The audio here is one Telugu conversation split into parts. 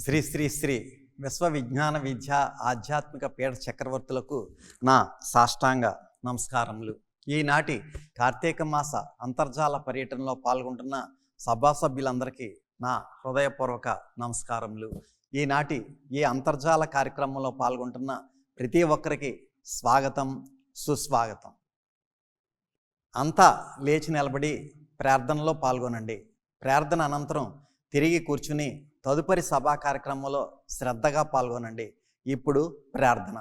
శ్రీ శ్రీ శ్రీ విశ్వవిజ్ఞాన విద్య ఆధ్యాత్మిక పీఠ చక్రవర్తులకు నా సాష్టాంగ నమస్కారములు. ఈనాటి కార్తీక మాస అంతర్జాల పర్యటనలో పాల్గొంటున్న సభ్యులందరికీ నా హృదయపూర్వక నమస్కారములు. ఈనాటి ఈ అంతర్జాల కార్యక్రమంలో పాల్గొంటున్న ప్రతి ఒక్కరికి స్వాగతం, సుస్వాగతం. అంతా లేచి నిలబడి ప్రార్థనలో పాల్గొనండి. ప్రార్థన అనంతరం తిరిగి కూర్చుని తదుపరి సభా కార్యక్రమంలో శ్రద్ధగా పాల్గొనండి. ఇప్పుడు ప్రార్థన.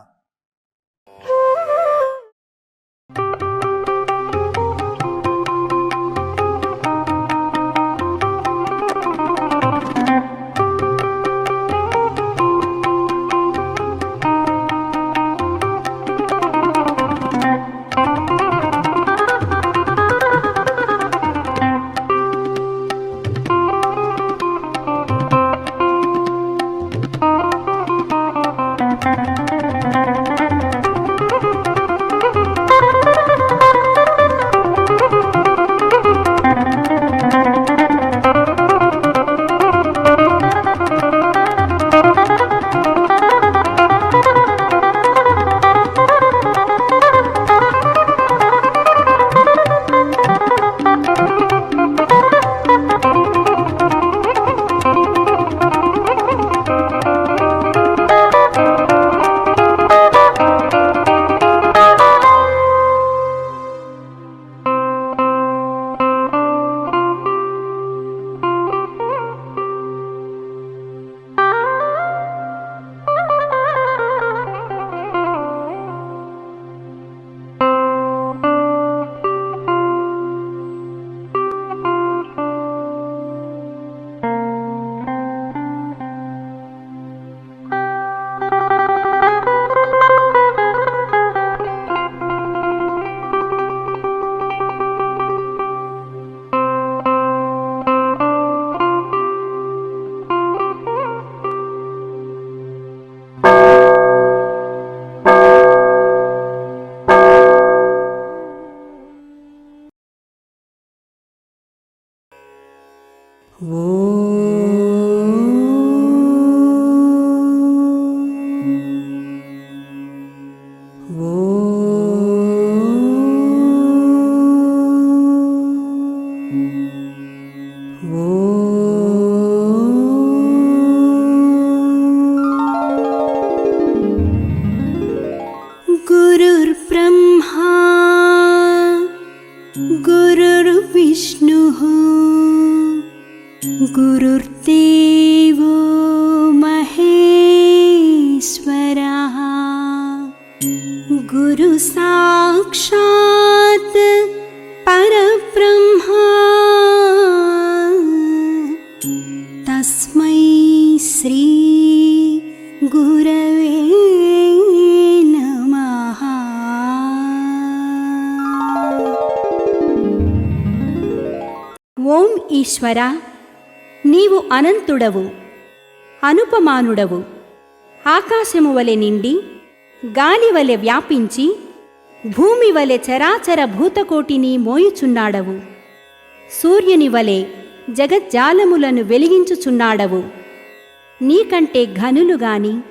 गुरुर्देवो महेश्वरः गुरु साक्षात् परब्रह्म तस्मै श्री गुरवे नमः. ఓం ఈశ్వరా, నీవు అనంతుడవు, అనుపమానుడవు. ఆకాశము వలె నిండి, గాలి వలె వ్యాపించి, భూమి వలె చరాచర భూతకోటిని మోయుచున్నాడవు. సూర్యుని వలె జగజ్జాలములను వెలిగించుచున్నాడవు. నీకంటే ఘనులు గాని,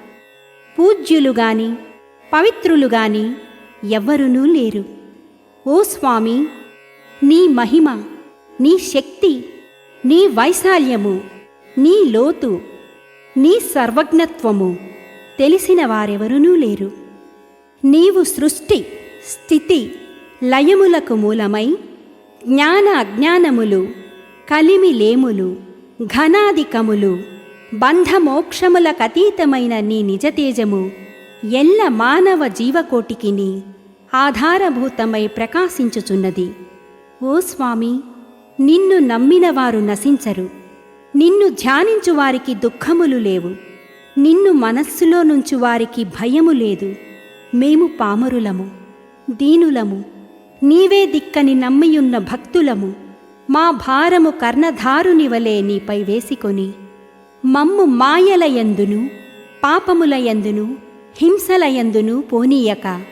పూజ్యులు గాని, పవిత్రులు గాని ఎవ్వరునూ లేరు. ఓ స్వామి, నీ మహిమ, నీ శక్తి, నీ వైశాల్యము, నీ లోతు, నీ సర్వజ్ఞత్వము తెలిసిన వారెవరునూ లేరు. నీవు సృష్టి, స్థితి, లయములకు మూలమై జ్ఞాన అజ్ఞానములు, కలిమి లేములు, ఘనాధికములు, బంధమోక్షములకతీతమైన నీ నిజతేజము ఎల్ల మానవ జీవకోటికిని ఆధారభూతమై ప్రకాశించుచున్నది. ఓ స్వామి, నిన్ను నమ్మిన వారు నశించరు. నిన్ను ధ్యానించు వారికి దుఃఖములు లేవు. నిన్ను మనస్సులో నుంచి వారికి భయము లేదు. మేము పామరులము, దీనులము, నీవే దిక్కని నమ్మియున్న భక్తులము. మా భారము కర్ణధారుని వలె నీపై వేసికొని మమ్ము మాయలయందును, పాపములయందును, హింసలయందును పోనీయక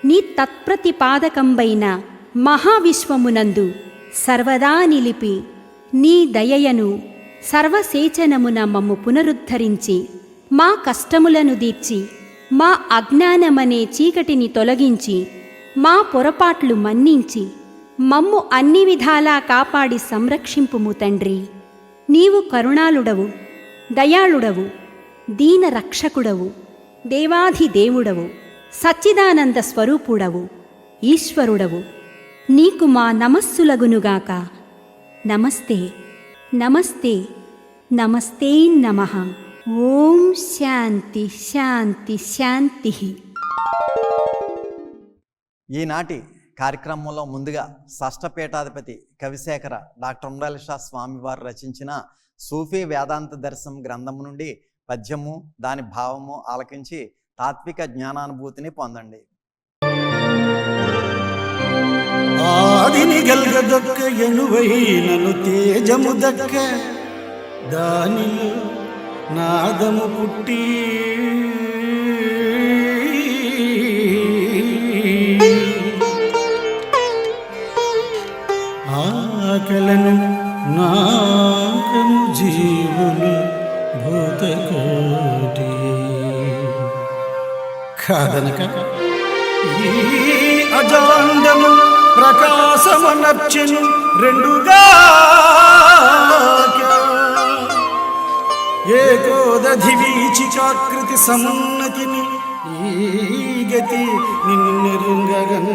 నీ తత్ప్రతిపాదకంబైన మహావిశ్వమునందు సర్వదా నిలిపి నీ దయయను సర్వసేచనమున మమ్ము పునరుద్ధరించి మా కష్టములను దీర్చి మా అజ్ఞానమనే చీకటిని తొలగించి మా పొరపాట్లు మన్నించి మమ్ము అన్ని విధాలా కాపాడి సంరక్షింపుము తండ్రి. నీవు కరుణాళుడవు, దయాళుడవు, దీన రక్షకుడవు, దేవాధిదేవుడవు, సచ్చిదానంద స్వరూపుడవు, ఈశ్వరుడవు. నీకు మా నమస్సులగునుగాక. నమస్తే నమస్తే నమస్తే నమః. ఓం శాంతి శాంతి శాంతి. ఈనాటి కార్యక్రమంలో ముందుగా షష్ఠపీఠాధిపతి కవిశేఖర డాక్టర్ ఉండాలి షా స్వామివారు రచించిన సూఫీ వేదాంత దర్శనం గ్రంథం నుండి పద్యము దాని భావము ఆలకించి తాత్విక జ్ఞానానుభూతిని పొందండి. ఆదిని గల్గదొక్క ఎనువైనను తేజము దక్క దానిలో నాదము పుట్టి ఆకలను నాకము జీవులు భూతకోటి కాదనక ఈ అజాండము ప్రకాశమనర్చెను రెండుగా ఏకోదధి వీచికాకృతి సమున్నతిని ఈ గతి నిన్నెరుంగగన్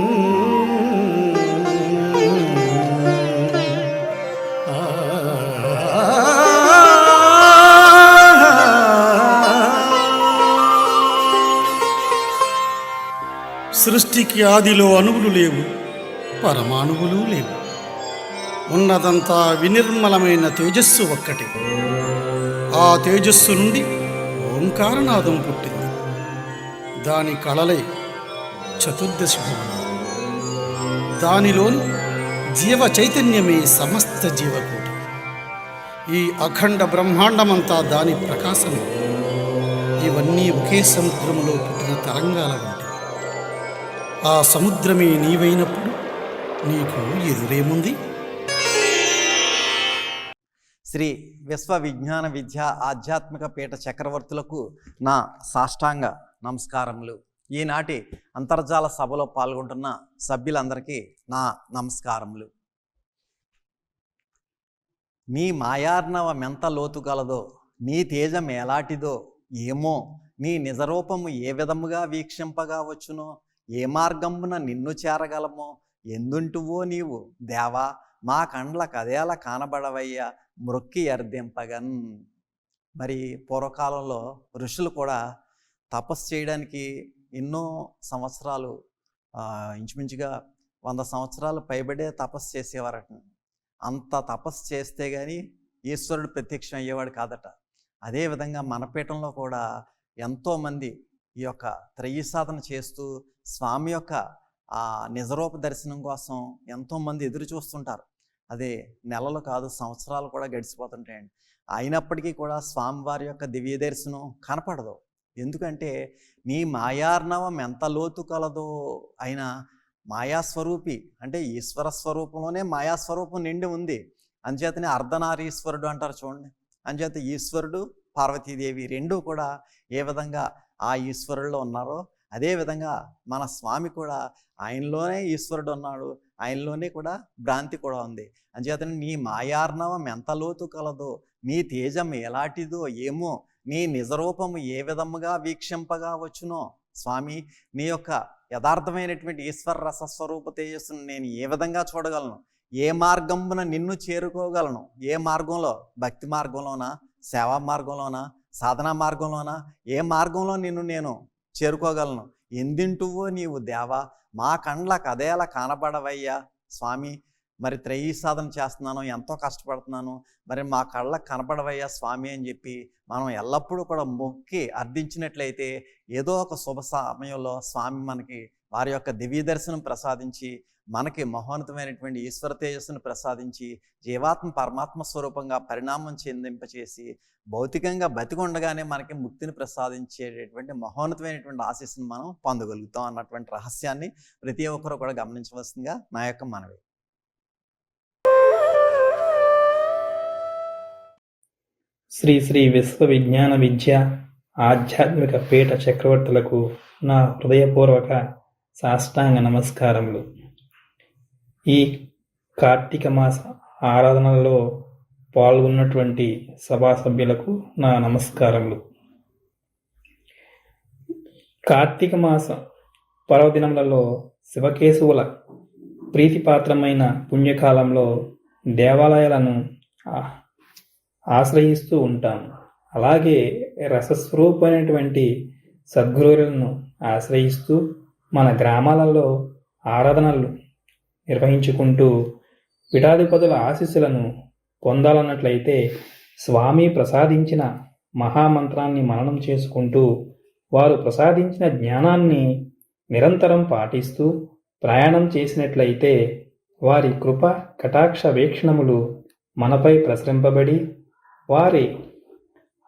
సృష్టికి ఆదిలో అణువులు లేవు, పరమాణువులు లేవు. ఉన్నదంతా వినిర్మలమైన తేజస్సు ఒక్కటి. ఆ తేజస్సు నుండి ఓంకారనాదం పుట్టింది. దాని కళలే చతుర్దశి భువనాలు. దానిలోని జీవ చైతన్యమే సమస్త జీవకోటి. ఈ అఖండ బ్రహ్మాండమంతా దాని ప్రకాశమే. ఇవన్నీ ఒకే సముద్రములో పుట్టిన తరంగాల వంటి. ఆ సముద్రమే నీవైనప్పుడు నీకు ఎదురేముంది? శ్రీ విశ్వ విజ్ఞాన విద్య ఆధ్యాత్మిక పీఠ చక్రవర్తులకు నా సాష్టాంగ నమస్కారములు. ఈనాటి అంతర్జాల సభలో పాల్గొంటున్న సభ్యులందరికీ నా నమస్కారములు. నీ మాయార్ణవమెంత లోతు గలదో, నీ తేజం ఎలాంటిదో ఏమో, నీ నిజరూపము ఏ విధముగా వీక్షింపగా వచ్చునో, ఏ మార్గమున నిన్ను చేరగలమో, ఎందుంటువో నీవు దేవా మా కండ్ల కదేల కానబడవయ్యా మ్రొక్కి అర్ధింపగన్. మరి పూర్వకాలంలో ఋషులు కూడా తపస్సు చేయడానికి ఎన్నో సంవత్సరాలు, ఇంచుమించుగా 100 సంవత్సరాలు పైబడే తపస్సు చేసేవారట. అంత తపస్సు చేస్తే కానీ ఈశ్వరుడు ప్రత్యక్షం అయ్యేవాడు కాదట. అదేవిధంగా మన పీఠంలో కూడా ఎంతోమంది ఈ యొక్క త్రయీ సాధన చేస్తూ స్వామి యొక్క ఆ నిజరూప దర్శనం కోసం ఎంతోమంది ఎదురు చూస్తుంటారు. అదే నెలలు కాదు, సంవత్సరాలు కూడా గడిచిపోతుంటాయండి. అయినప్పటికీ కూడా స్వామివారి యొక్క దివ్య దర్శనం కనపడదు. ఎందుకంటే నీ మాయార్ణవం ఎంత లోతు కలదో అయినా మాయాస్వరూపి అంటే ఈశ్వర స్వరూపంలోనే మాయాస్వరూపం నిండి ఉంది. అంచేతనే అర్ధనారీశ్వరుడు అంటారు చూడండి. అంచేత ఈశ్వరుడు పార్వతీదేవి రెండూ కూడా ఏ విధంగా ఆ ఈశ్వరుల్లో ఉన్నారో అదేవిధంగా మన స్వామి కూడా ఆయనలోనే ఈశ్వరుడు ఉన్నాడు, ఆయనలోనే కూడా భ్రాంతి కూడా ఉంది. అంచేతనే నీ మాయార్ణవం ఎంత లోతు కలదో, నీ తేజం ఎలాంటిదో ఏమో, నీ నిజరూపము ఏ విధముగా వీక్షింపగా వచ్చునో. స్వామి నీ యొక్క యథార్థమైనటువంటి ఈశ్వర రసస్వరూప తేజస్సును నేను ఏ విధంగా చూడగలను, ఏ మార్గమున నిన్ను చేరుకోగలను, ఏ మార్గంలో, భక్తి మార్గంలోనా, సేవా మార్గంలోనా, సాధనా మార్గంలోనా, ఏ మార్గంలో నిన్ను నేను చేరుకోగలను. ఎందింటువో నీవు దేవా మా కండ్ల కదేల కానబడవయ్యా స్వామి. మరి త్రయీ సాధన చేస్తున్నాను, ఎంతో కష్టపడుతున్నాను, మరి మా కళ్ళకు కనపడవయ్యా స్వామి అని చెప్పి మనం ఎల్లప్పుడూ కూడా మొక్కి అర్థించినట్లయితే ఏదో ఒక శుభ సమయంలో స్వామి మనకి వారి యొక్క దివ్య దర్శనం ప్రసాదించి మనకి మహోన్నతమైనటువంటి ఈశ్వర తేజస్సును ప్రసాదించి జీవాత్మ పరమాత్మ స్వరూపంగా పరిణామం చెందింపచేసి భౌతికంగా బతికొండగానే మనకి ముక్తిని ప్రసాదించేటటువంటి మహోన్నతమైనటువంటి ఆశీస్సును మనం పొందగలుగుతాం అన్నటువంటి రహస్యాన్ని ప్రతి ఒక్కరు కూడా గమనించవలసిందిగా నా యొక్క మనవి. శ్రీ శ్రీ విశ్వవిజ్ఞాన విద్య ఆధ్యాత్మిక పీఠ చక్రవర్తులకు నా హృదయపూర్వక సాష్టాంగ నమస్కారములు. ఈ కార్తీక మాస ఆరాధనలో పాల్గొన్నటువంటి సభా సభ్యులకు నా నమస్కారములు. కార్తీక మాస పర్వదినములలో శివకేశవుల ప్రీతిపాత్రమైన పుణ్యకాలంలో దేవాలయాలను ఆశ్రయిస్తూ ఉంటాము. అలాగే రసస్వరూపమైనటువంటి సద్గురువులను ఆశ్రయిస్తూ మన గ్రామాలలో ఆరాధనలు నిర్వహించుకుంటూ పీఠాధిపతుల ఆశీస్సులను పొందాలన్నట్లయితే స్వామి ప్రసాదించిన మహామంత్రాన్ని మననం చేసుకుంటూ వారు ప్రసాదించిన జ్ఞానాన్ని నిరంతరం పాటిస్తూ ప్రయాణం చేసినట్లయితే వారి కృప కటాక్ష వీక్షణములు మనపై ప్రసరింపబడి వారి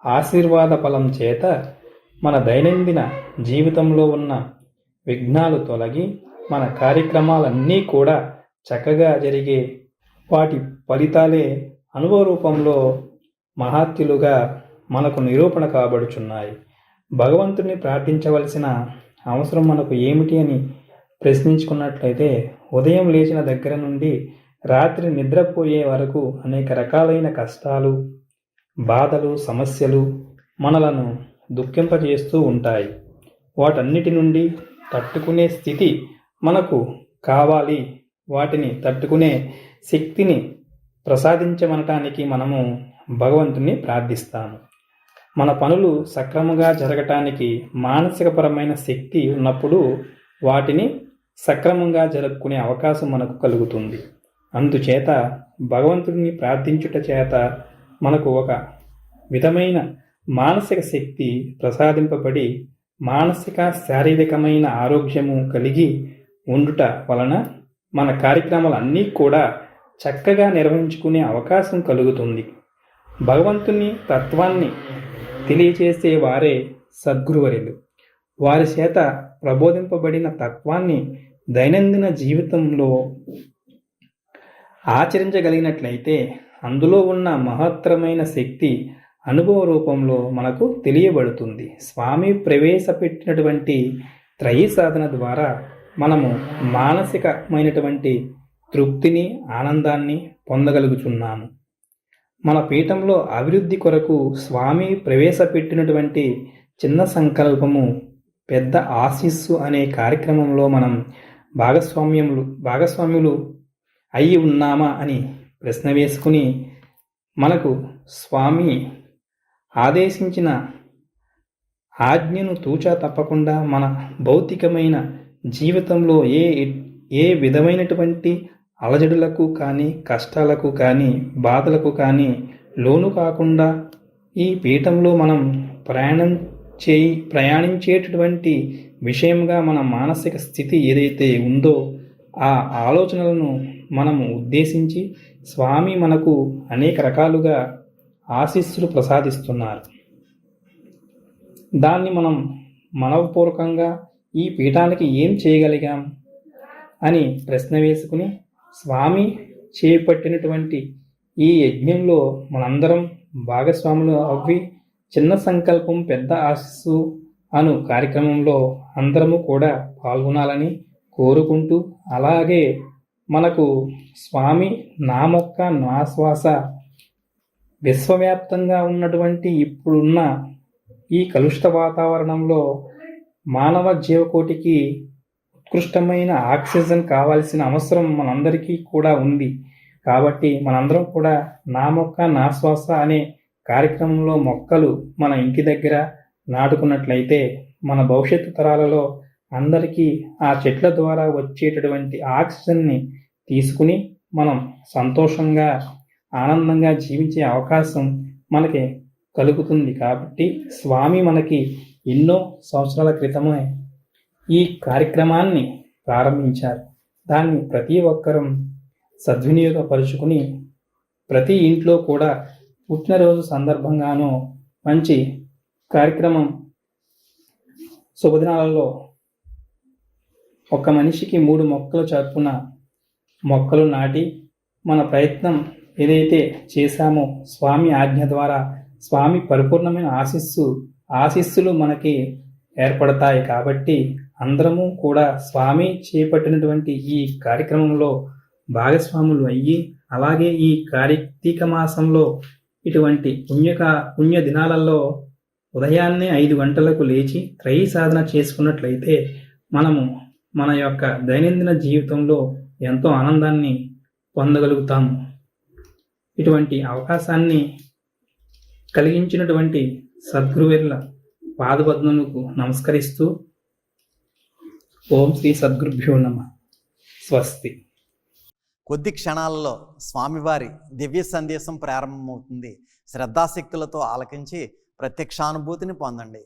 ఆశీర్వాద ఫలం చేత మన దైనందిన జీవితంలో ఉన్న విఘ్నాలు తొలగి మన కార్యక్రమాలన్నీ కూడా చక్కగా జరిగే వాటి ఫలితాలే అనుభవ రూపంలో మహాత్యులుగా మనకు నిరూపణ కాబడుచున్నాయి. భగవంతుని ప్రార్థించవలసిన అవసరం మనకు ఏమిటి అని ప్రశ్నించుకున్నట్లయితే ఉదయం లేచిన దగ్గర నుండి రాత్రి నిద్రపోయే వరకు అనేక రకాలైన కష్టాలు, బాధలు, సమస్యలు మనలను దుఃఖింపజేస్తూ ఉంటాయి. వాటన్నిటి నుండి తట్టుకునే స్థితి మనకు కావాలి. వాటిని తట్టుకునే శక్తిని ప్రసాదించమనటానికి మనము భగవంతుని ప్రార్థిస్తాము. మన పనులు సక్రమంగా జరగటానికి మానసికపరమైన శక్తి ఉన్నప్పుడు వాటిని సక్రమంగా జరుపుకునే అవకాశం మనకు కలుగుతుంది. అందుచేత భగవంతుడిని ప్రార్థించుట చేత మనకు ఒక విధమైన మానసిక శక్తి ప్రసాదింపబడి మానసిక శారీరకమైన ఆరోగ్యము కలిగి ఉండుట వలన మన కార్యక్రమాలన్నీ కూడా చక్కగా నిర్వహించుకునే అవకాశం కలుగుతుంది. భగవంతుని తత్వాన్ని తెలియచేసే వారే సద్గురువర్యులు. వారి చేత ప్రబోధింపబడిన తత్వాన్ని దైనందిన జీవితంలో ఆచరించగలిగినట్లయితే అందులో ఉన్న మహత్తరమైన శక్తి అనుభవ రూపంలో మనకు తెలియబడుతుంది. స్వామి ప్రవేశపెట్టినటువంటి త్రయీ సాధన ద్వారా మనము మానసికమైనటువంటి తృప్తిని, ఆనందాన్ని పొందగలుగుతున్నాము. మన పీఠంలో అభివృద్ధి కొరకు స్వామి ప్రవేశపెట్టినటువంటి చిన్న సంకల్పము పెద్ద ఆశీస్సు అనే కార్యక్రమంలో మనం భాగస్వామ్యులు అయి ఉన్నామా అని ప్రశ్న వేసుకుని మనకు స్వామి ఆదేశించిన ఆజ్ఞను తూచా తప్పకుండా మన భౌతికమైన జీవితంలో ఏ విధమైనటువంటి అలజడులకు కానీ, కష్టాలకు కానీ, బాధలకు కానీ లోను కాకుండా ఈ పీఠంలో మనం ప్రయాణించేటటువంటి విషయంగా మన మానసిక స్థితి ఏదైతే ఉందో ఆ ఆలోచనలను మనము ఉద్దేశించి స్వామి మనకు అనేక రకాలుగా ఆశీస్సులు ప్రసాదిస్తున్నారు. దాన్ని మనం మనవపూర్వకంగా ఈ పీఠానికి ఏం చేయగలిగాం అని ప్రశ్న వేసుకుని స్వామి చేపట్టినటువంటి ఈ యజ్ఞంలో మనందరం భాగస్వాములు అవ్వి చిన్న సంకల్పం పెద్ద ఆశీస్సు అను కార్యక్రమంలో అందరము కూడా పాల్గొనాలని కోరుకుంటూ, అలాగే మనకు స్వామి నా మొక్క నా శ్వాస విశ్వవ్యాప్తంగా ఉన్నటువంటి ఇప్పుడున్న ఈ కలుషిత వాతావరణంలో మానవ జీవకోటికి ఉత్కృష్టమైన ఆక్సిజన్ కావాల్సిన అవసరం మనందరికీ కూడా ఉంది. కాబట్టి మనందరం కూడా నా మొక్క నా శ్వాస అనే కార్యక్రమంలో మొక్కలు మన ఇంటి దగ్గర నాటుకున్నట్లయితే మన భవిష్యత్తు తరాలలో అందరికీ ఆ చెట్ల ద్వారా వచ్చేటటువంటి ఆక్సిజన్ని తీసుకుని మనం సంతోషంగా ఆనందంగా జీవించే అవకాశం మనకి కలుగుతుంది. కాబట్టి స్వామి మనకి ఎన్నో సంవత్సరాల క్రితమే ఈ కార్యక్రమాన్ని ప్రారంభించారు. దాన్ని ప్రతి ఒక్కరం సద్వినియోగపరుచుకుని ప్రతి ఇంట్లో కూడా పుట్టినరోజు సందర్భంగానో మంచి కార్యక్రమం శుభదినాలలో ఒక మనిషికి 3 మొక్కలు చొప్పున మొక్కలు నాటి మన ప్రయత్నం ఏదైతే చేశామో స్వామి ఆజ్ఞ ద్వారా స్వామి పరిపూర్ణమైన ఆశీస్సులు మనకి ఏర్పడతాయి. కాబట్టి అందరము కూడా స్వామి చేపట్టినటువంటి ఈ కార్యక్రమంలో భాగస్వాములు అయ్యి, అలాగే ఈ కార్తీక మాసంలో ఇటువంటి పుణ్య దినాలలో ఉదయాన్నే 5 గంటలకు లేచి త్రయీ సాధన చేసుకున్నట్లయితే మనము మన యొక్క దైనందిన జీవితంలో ఎంతో ఆనందాన్ని పొందగలుగుతాము. ఇటువంటి అవకాశాన్ని కలిగించినటువంటి సద్గురువర్ల పాదపద్మములకు నమస్కరిస్తూ ఓం శ్రీ సద్గురుభ్యో నమః. స్వస్తి. కొద్ది క్షణాలలో స్వామివారి దివ్య సందేశం ప్రారంభమవుతుంది. శ్రద్ధాశక్తులతో ఆలకించి ప్రత్యక్షానుభూతిని పొందండి.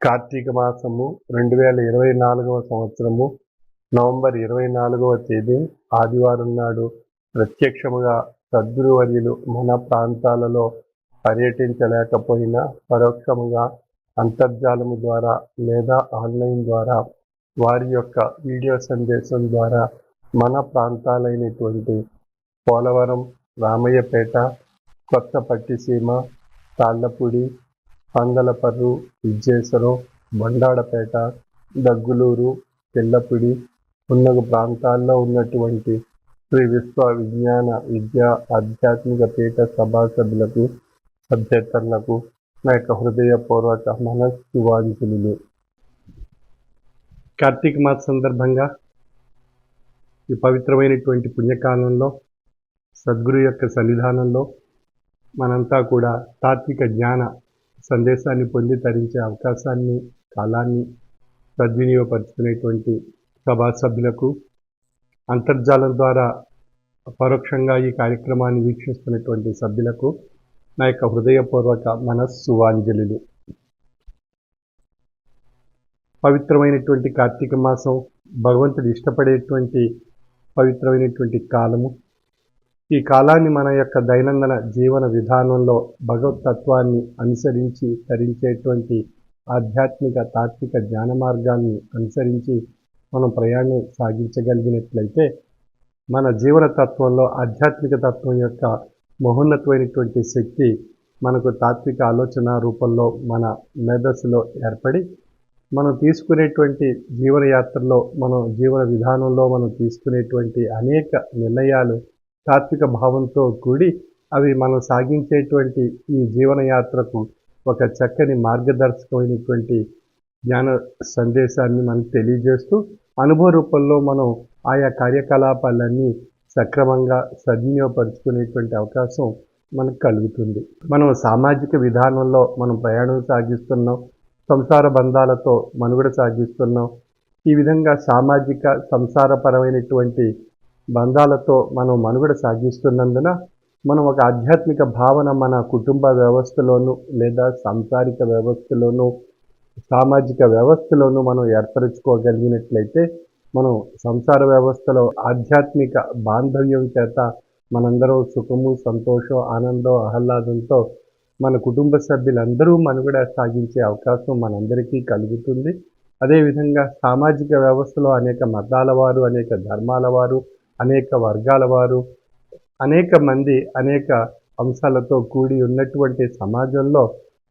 కార్తీక మాసము 2024 సంవత్సరము నవంబర్ 24వ తేదీ ఆదివారం నాడు ప్రత్యక్షముగా సద్గురువర్యులు మన ప్రాంతాలలో పర్యటించలేకపోయినా పరోక్షముగా అంతర్జాలము ద్వారా లేదా ఆన్లైన్ ద్వారా వారి యొక్క వీడియో సందేశం ద్వారా మన ప్రాంతాలైనటువంటి పోలవరం, రామయ్యపేట, కొత్త పట్టిసీమ, తాళ్లపూడి, పందలపర్రు, విజ్జేశ్వరం, బండాడపేట, దగ్గులూరు, పిల్లపుడి, ఉన్నగు ప్రాంతాల్లో ఉన్నటువంటి శ్రీ విశ్వ విజ్ఞాన విద్యా ఆధ్యాత్మిక పీఠ సభాసభ్యులకు, సభ్యేతరులకు నా యొక్క హృదయపూర్వక మనస్సువాంఛలు. కార్తీక మాస సందర్భంగా ఈ పవిత్రమైనటువంటి పుణ్యకాలంలో సద్గురు యొక్క సన్నిధానంలో మనంతా కూడా తాత్విక జ్ఞాన సందేశాన్ని పొంది తరించే అవకాశాన్ని, కాలాన్ని సద్వినియోగపరుచుకునేటువంటి సభా సభ్యులకు, అంతర్జాలం ద్వారా పరోక్షంగా ఈ కార్యక్రమాన్ని వీక్షిస్తున్నటువంటి సభ్యులకు నా యొక్క హృదయపూర్వక మనస్సువాంజలులు. పవిత్రమైనటువంటి కార్తీక మాసం భగవంతుడు ఇష్టపడేటువంటి పవిత్రమైనటువంటి కాలము. ఈ కాలాన్ని మన యొక్క దైనందిన జీవన విధానంలో భగవతత్వాన్ని అనుసరించి తరించేటువంటి ఆధ్యాత్మిక తాత్విక జ్ఞాన మార్గాన్ని అనుసరించి మనం ప్రయాణం సాగించగలిగినట్లయితే మన జీవన తత్వంలో ఆధ్యాత్మిక తత్వం యొక్క మహోన్నతమైనటువంటి శక్తి మనకు తాత్విక ఆలోచన రూపంలో మన మేధస్సులో ఏర్పడి మనం తీసుకునేటువంటి జీవనయాత్రలో, మనం జీవన విధానంలో మనం తీసుకునేటువంటి అనేక నిర్ణయాలు తాత్విక భావంతో కూడి అవి మనం సాగించేటువంటి ఈ జీవనయాత్రకు ఒక చక్కని మార్గదర్శకమైనటువంటి జ్ఞాన సందేశాన్ని మనకు తెలియజేస్తూ అనుభవ రూపంలో మనం ఆయా కార్యకలాపాలన్నీ సక్రమంగా సద్వినియోగపరుచుకునేటువంటి అవకాశం మనకు కలుగుతుంది. మనం సామాజిక విధానంలో మనం ప్రయాణం సాగిస్తున్నాం, సంసార బంధాలతో మనుగడ సాగిస్తున్నాం. ఈ విధంగా సామాజిక సంసారపరమైనటువంటి బంధాలతో మనం మనుగడ సాగిస్తున్నందున మనం ఒక ఆధ్యాత్మిక భావన మన కుటుంబ వ్యవస్థలోనూ లేదా సాంసారిక వ్యవస్థలోనూ సామాజిక వ్యవస్థలోనూ మనం ఏర్పరచుకోగలిగినట్లయితే మనం సంసార వ్యవస్థలో ఆధ్యాత్మిక బాంధవ్యం చేత మనందరం సుఖము, సంతోషం, ఆనందం, ఆహ్లాదంతో మన కుటుంబ సభ్యులందరూ మనుగడ సాగించే అవకాశం మనందరికీ కలుగుతుంది. అదేవిధంగా సామాజిక వ్యవస్థలో అనేక మతాల వారు, అనేక ధర్మాల వారు, అనేక వర్గాల వారు, అనేక మంది అనేక అంశాలతో కూడి ఉన్నటువంటి సమాజంలో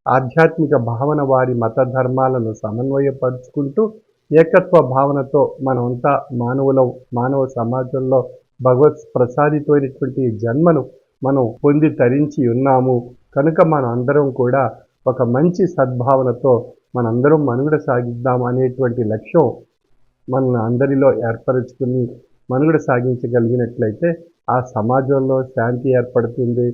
ఆధ్యాత్మిక భావన వారి మత ధర్మాలను సమన్వయపరుచుకుంటూ ఏకత్వ భావనతో మనమంతా మానవ సమాజంలో భగవత్ ప్రసాదితమైనటువంటి జన్మను మనం పొంది తరించి ఉన్నాము కనుక మనం అందరం కూడా ఒక మంచి సద్భావనతో మనందరం మనుగడ సాగిద్దాం అనేటువంటి లక్ష్యం మన అందరిలో ఏర్పరచుకుని మనుగడ సాగించగలిగినట్లయితే ఆ సమాజంలో శాంతి ఏర్పడుతుంది,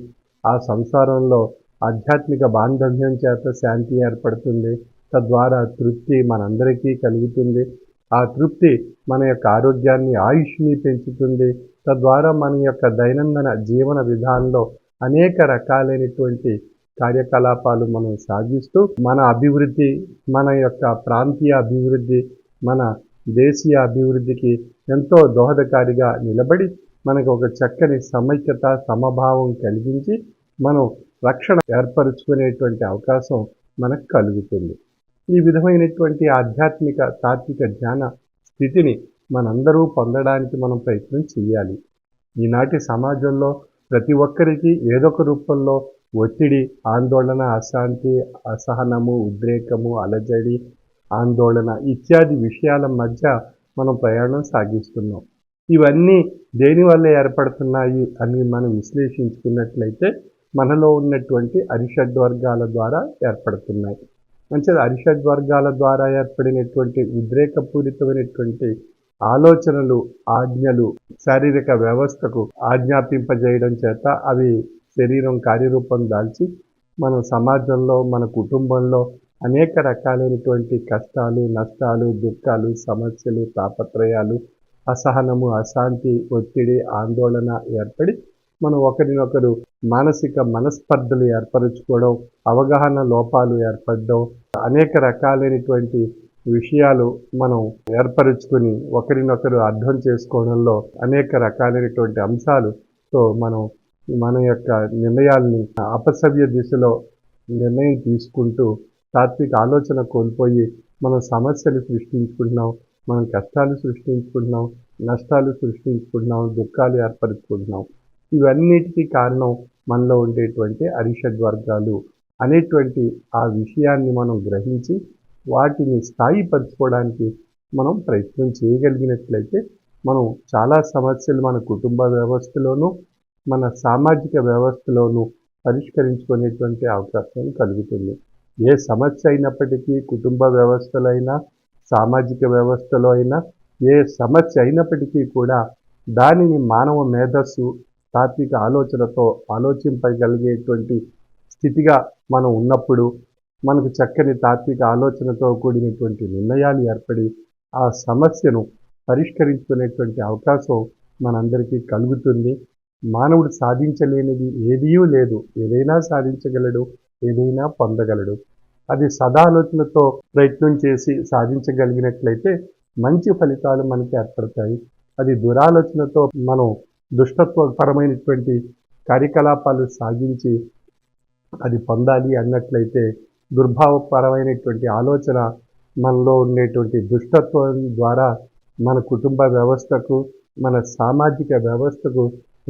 ఆ సంసారంలో ఆధ్యాత్మిక బాంధవ్యం చేత శాంతి ఏర్పడుతుంది. తద్వారా తృప్తి మనందరికీ కలుగుతుంది. ఆ తృప్తి మన యొక్క ఆరోగ్యాన్ని, ఆయుష్ని పెంచుతుంది. తద్వారా మన యొక్క దైనందిన జీవన విధానంలో అనేక రకాలైనటువంటి కార్యకలాపాలు మనం సాగిస్తూ మన అభివృద్ధి, మన యొక్క ప్రాంతీయ అభివృద్ధి, మన దేశీయ అభివృద్ధికి ఎంతో దోహదకారిగా నిలబడి మనకు ఒక చక్కని సమైక్యత, సమభావం కలిగించి మనం రక్షణ ఏర్పరచుకునేటువంటి అవకాశం మనకు కలుగుతుంది. ఈ విధమైనటువంటి ఆధ్యాత్మిక తాత్విక జ్ఞాన స్థితిని మనందరూ పొందడానికి మనం ప్రయత్నం చేయాలి. ఈనాటి సమాజంలో ప్రతి ఒక్కరికి ఏదో ఒక రూపంలో ఒత్తిడి, ఆందోళన, అశాంతి, అసహనము, ఉద్రేకము, అలజడి, ఆందోళన ఇత్యాది విషయాల మధ్య మనం ప్రయాణం సాగిస్తున్నాం. ఇవన్నీ దేనివల్ల ఏర్పడుతున్నాయి అని మనం విశ్లేషించుకున్నట్లయితే మనలో ఉన్నటువంటి అరిషడ్వర్గాల ద్వారా ఏర్పడుతున్నాయి. మంచిది, అరిషడ్వర్గాల ద్వారా ఏర్పడినటువంటి ఉద్రేకపూరితమైనటువంటి ఆలోచనలు, ఆజ్ఞలు శారీరక వ్యవస్థకు ఆజ్ఞాపింపజేయడం చేత అవి శరీరం కార్యరూపం దాల్చి మన సమాజంలో, మన కుటుంబంలో అనేక రకాలైనటువంటి కష్టాలు, నష్టాలు, దుఃఖాలు, సమస్యలు, తాపత్రయాలు, అసహనము, అశాంతి, ఒత్తిడి, ఆందోళన ఏర్పడి మనం ఒకరినొకరు మానసిక మనస్పర్ధలు ఏర్పరచుకోవడం, అవగాహన లోపాలు ఏర్పడడం, అనేక రకాలైనటువంటి విషయాలు మనం ఏర్పరచుకొని ఒకరినొకరు అర్థం చేసుకోవడంలో అనేక రకాలైనటువంటి అంశాలుతో మనం మన యొక్క నిర్ణయాల్ని అపసవ్య దిశలో నిర్ణయం తీసుకుంటూ తాత్విక ఆలోచన కోల్పోయి మనం సమస్యలు సృష్టించుకుంటున్నాం, మనం కష్టాలు సృష్టించుకుంటున్నాం, నష్టాలు సృష్టించుకుంటున్నాం, దుఃఖాలు ఏర్పరచుకుంటున్నాం. ఇవన్నిటికీ కారణం మనలో ఉండేటువంటి అరిషడ్వర్గాలు అనేటువంటి ఆ విషయాన్ని మనం గ్రహించి వాటిని స్థాయిపరచుకోవడానికి మనం ప్రయత్నం చేయగలిగినట్లయితే మనం చాలా సమస్యలు మన కుటుంబ వ్యవస్థలోనూ మన సామాజిక వ్యవస్థలోనూ పరిష్కరించుకునేటువంటి అవకాశం కలుగుతుంది. ఏ సమస్య అయినప్పటికీ కుటుంబ వ్యవస్థలో అయినా సామాజిక వ్యవస్థలో అయినా ఏ సమస్య అయినప్పటికీ కూడా దానిని మానవ మేధస్సు తాత్విక ఆలోచనతో ఆలోచింపగలిగేటువంటి స్థితిగా మనం ఉన్నప్పుడు మనకు చక్కని తాత్విక ఆలోచనతో కూడినటువంటి నిర్ణయాలు ఏర్పడి ఆ సమస్యను పరిష్కరించుకునేటువంటి అవకాశం మనందరికీ కలుగుతుంది. మానవుడు సాధించలేనిది ఏదీ లేదు, ఏదైనా సాధించగలడు, ఏదైనా పొందగలడు. అది సదాలోచనతో ప్రయత్నం చేసి సాధించగలిగినట్లయితే మంచి ఫలితాలు మనకి ఏర్పడతాయి. అది దురాలోచనతో మనం దుష్టత్వపరమైనటువంటి కార్యకలాపాలు సాగించి అది పొందాలి అన్నట్లయితే దుర్భావపరమైనటువంటి ఆలోచన మనలో ఉండేటువంటి దుష్టత్వం ద్వారా మన కుటుంబ వ్యవస్థకు, మన సామాజిక వ్యవస్థకు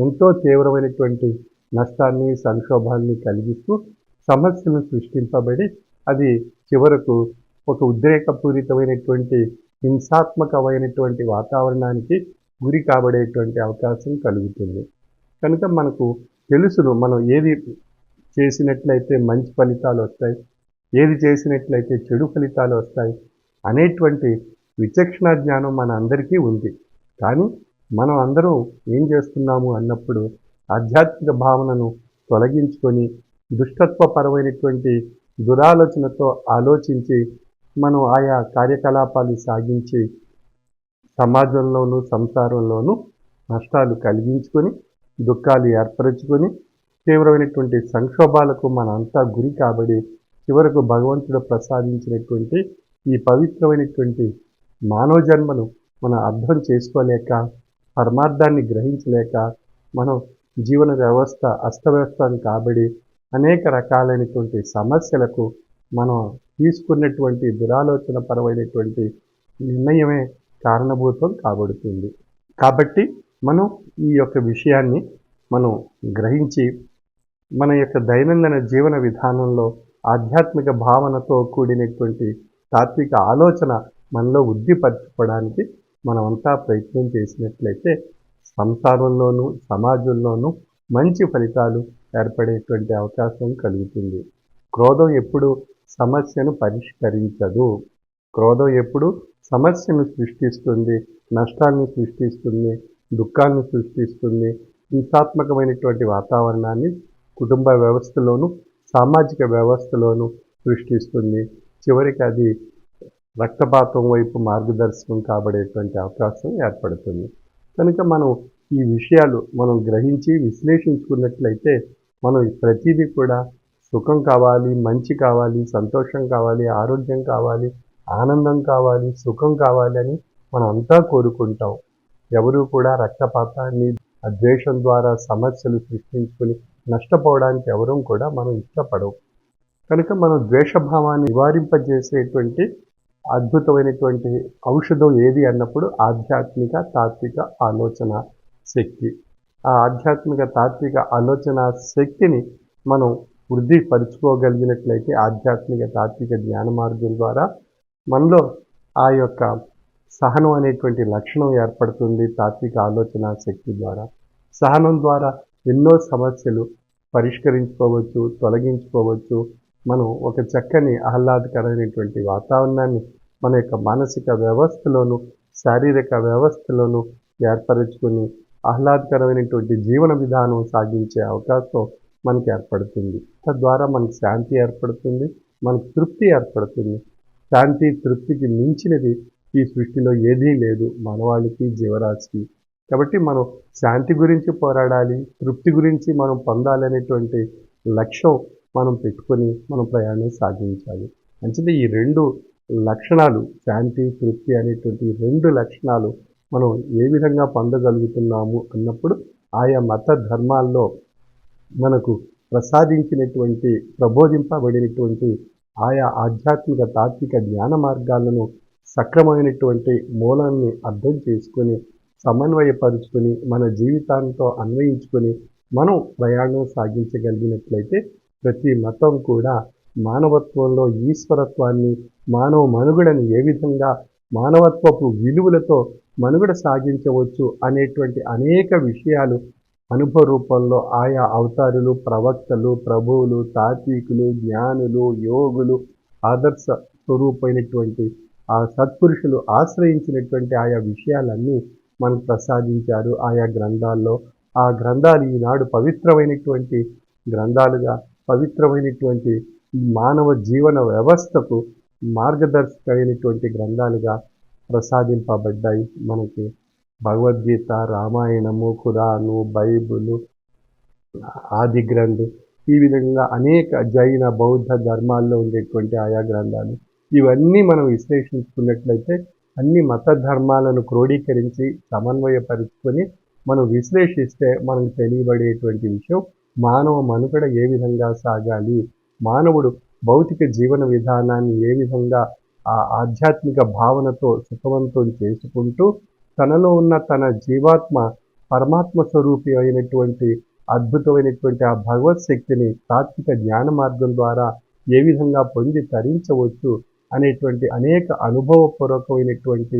ఎంతో తీవ్రమైనటువంటి నష్టాన్ని, సంక్షోభాన్ని కలిగిస్తూ సమస్యను సృష్టింపబడి అది చివరకు ఒక ఉద్రేకపూరితమైనటువంటి హింసాత్మకమైనటువంటి వాతావరణానికి గురి కాబడేటువంటి అవకాశం కలుగుతుంది. కనుక మనకు తెలుసును మనం ఏది చేసినట్లయితే మంచి ఫలితాలు వస్తాయి, ఏది చేసినట్లయితే చెడు ఫలితాలు వస్తాయి అనేటువంటి విచక్షణ జ్ఞానం మన అందరికీ ఉంది. కానీ మనం అందరం ఏం చేస్తున్నాము అన్నప్పుడు ఆధ్యాత్మిక భావనను తొలగించుకొని దుష్టత్వపరమైనటువంటి దురాలోచనతో ఆలోచించి మనం ఆయా కార్యకలాపాలు సాగించి సమాజంలోనూ సంసారంలోనూ నష్టాలు కలిగించుకొని దుఃఖాలు ఏర్పరచుకొని తీవ్రమైనటువంటి సంక్షోభాలకు మనంతా గురి కాబడి చివరకు భగవంతుడు ప్రసాదించినటువంటి ఈ పవిత్రమైనటువంటి మానవ జన్మను మనం అర్థం చేసుకోలేక పరమార్థాన్ని గ్రహించలేక మనం జీవన వ్యవస్థ అస్తవ్యస్తం కాబడి అనేక రకాలైనటువంటి సమస్యలకు మనం తీసుకున్నటువంటి దురాలోచన పరమైనటువంటి నిర్ణయమే కారణభూతం కాబడుతుంది. కాబట్టి మనం ఈ యొక్క విషయాన్ని మనం గ్రహించి మన యొక్క దైనందిన జీవన విధానంలో ఆధ్యాత్మిక భావనతో కూడినటువంటి తాత్విక ఆలోచన మనలో వృద్ధిపరచుకోవడానికి మనమంతా ప్రయత్నం చేసినట్లయితే సంసారంలోనూ సమాజంలోనూ మంచి ఫలితాలు ఏర్పడేటువంటి అవకాశం కలుగుతుంది. క్రోధం ఎప్పుడు సమస్యను పరిష్కరించదు. క్రోధం ఎప్పుడు సమస్యను సృష్టిస్తుంది, నష్టాన్ని సృష్టిస్తుంది, దుఃఖాన్ని సృష్టిస్తుంది, హింసాత్మకమైనటువంటి వాతావరణాన్ని కుటుంబ వ్యవస్థలోనూ సామాజిక వ్యవస్థలోనూ సృష్టిస్తుంది. చివరికి అది రక్తపాతం వైపు మార్గదర్శకం కాబడేటువంటి అవకాశం ఏర్పడుతుంది. కనుక మనం ఈ విషయాలు మనం గ్రహించి విశ్లేషించుకున్నట్లయితే మనం ప్రతిదీ కూడా సుఖం కావాలి, మంచి కావాలి, సంతోషం కావాలి, ఆరోగ్యం కావాలి, ఆనందం కావాలి, సుఖం కావాలి అని మనం అంతా కోరుకుంటాం. ఎవరు కూడా రక్తపాతాన్ని ద్వేషం ద్వారా సమస్యలు సృష్టించుకొని నష్టపోవడానికి ఎవరూ కూడా మనం ఇష్టపడం. కనుక మనం ద్వేషభావాన్ని నివారింపజేసేటువంటి అద్భుతమైనటువంటి ఔషధం ఏది అన్నప్పుడు ఆధ్యాత్మిక తాత్విక ఆలోచన శక్తి. ఆ ఆధ్యాత్మిక తాత్విక ఆలోచన శక్తిని మనం వృద్ధిపరుచుకోగలిగినట్లయితే ఆధ్యాత్మిక తాత్విక జ్ఞాన మార్గం ద్వారా మనలో ఆ యొక్క సహనం అనేటువంటి లక్షణం ఏర్పడుతుంది. తాత్విక ఆలోచన శక్తి ద్వారా సహనం ద్వారా ఎన్నో సమస్యలు పరిష్కరించుకోవచ్చు, తొలగించుకోవచ్చు. మనం ఒక చక్కని ఆహ్లాదకరమైనటువంటి వాతావరణాన్ని మన యొక్క మానసిక వ్యవస్థలోను శారీరక వ్యవస్థలోను ఏర్పరచుకొని ఆహ్లాదకరమైనటువంటి జీవన విధానం సాగించే అవకాశం మనకి ఏర్పడుతుంది. తద్వారా మనకు శాంతి ఏర్పడుతుంది, మనకు తృప్తి ఏర్పడుతుంది. శాంతి తృప్తికి మించినది ఈ సృష్టిలో ఏదీ లేదు మానవాళికి జీవరాశికి. కాబట్టి మనం శాంతి గురించి పోరాడాలి, తృప్తి గురించి మనం పొందాలనేటువంటి లక్ష్యం మనం పెట్టుకొని మనం ప్రయాణం సాగించాలి. అంటే ఈ రెండు లక్షణాలు శాంతి తృప్తి అనేటువంటి రెండు లక్షణాలు మనం ఏ విధంగా పొందగలుగుతున్నాము అన్నప్పుడు ఆయా మత ధర్మాల్లో మనకు ప్రసాదించినటువంటి ప్రబోధింపబడినటువంటి ఆయా ఆధ్యాత్మిక తాత్విక జ్ఞాన మార్గాలను సక్రమైనటువంటి మూలాన్ని అర్థం చేసుకొని సమన్వయపరుచుకొని మన జీవితాంతో అన్వయించుకొని మనం ప్రయాణం సాగించగలిగినట్లయితే ప్రతి మతం కూడా మానవత్వంలో ఈశ్వరత్వాన్ని మానవ మనుగడని ఏ విధంగా మానవత్వపు విలువలతో మనుగడ సాగించవచ్చు అనేటువంటి అనేక విషయాలు అనుభవ రూపంలో ఆయా అవతారులు ప్రవక్తలు ప్రభువులు తాత్వికులు జ్ఞానులు యోగులు ఆదర్శ స్వరూపమైనటువంటి ఆ సత్పురుషులు ఆశ్రయించినటువంటి ఆయా విషయాలన్నీ మనకు ప్రసాదించారు ఆయా గ్రంథాల్లో. ఆ గ్రంథాలు ఈనాడు పవిత్రమైనటువంటి గ్రంథాలుగా పవిత్రమైనటువంటి మానవ జీవన వ్యవస్థకు మార్గదర్శకమైనటువంటి గ్రంథాలుగా ప్రసాదింపబడ్డాయి. మనకి భగవద్గీత, రామాయణము, ఖురాను, బైబిలు, ఆది గ్రంథం, ఈ విధంగా అనేక జైన బౌద్ధ ధర్మాల్లో ఉండేటువంటి ఆయా గ్రంథాలు ఇవన్నీ మనం విశ్లేషించుకున్నట్లయితే అన్ని మత ధర్మాలను క్రోడీకరించి సమన్వయపరుచుకొని మనం విశ్లేషిస్తే మనకు తెలియబడేటువంటి విషయం మానవ మనుగడ ఏ విధంగా సాగాలి, మానవుడు భౌతిక జీవన విధానాన్ని ఏ విధంగా ఆ ఆధ్యాత్మిక భావనతో సుఖవంతం చేసుకుంటూ తనలో ఉన్న తన జీవాత్మ పరమాత్మ స్వరూపి అయినటువంటి అద్భుతమైనటువంటి ఆ భగవత్ శక్తిని తాత్విక జ్ఞాన మార్గం ద్వారా ఏ విధంగా పొంది తరించవచ్చు అనేటువంటి అనేక అనుభవపూర్వకమైనటువంటి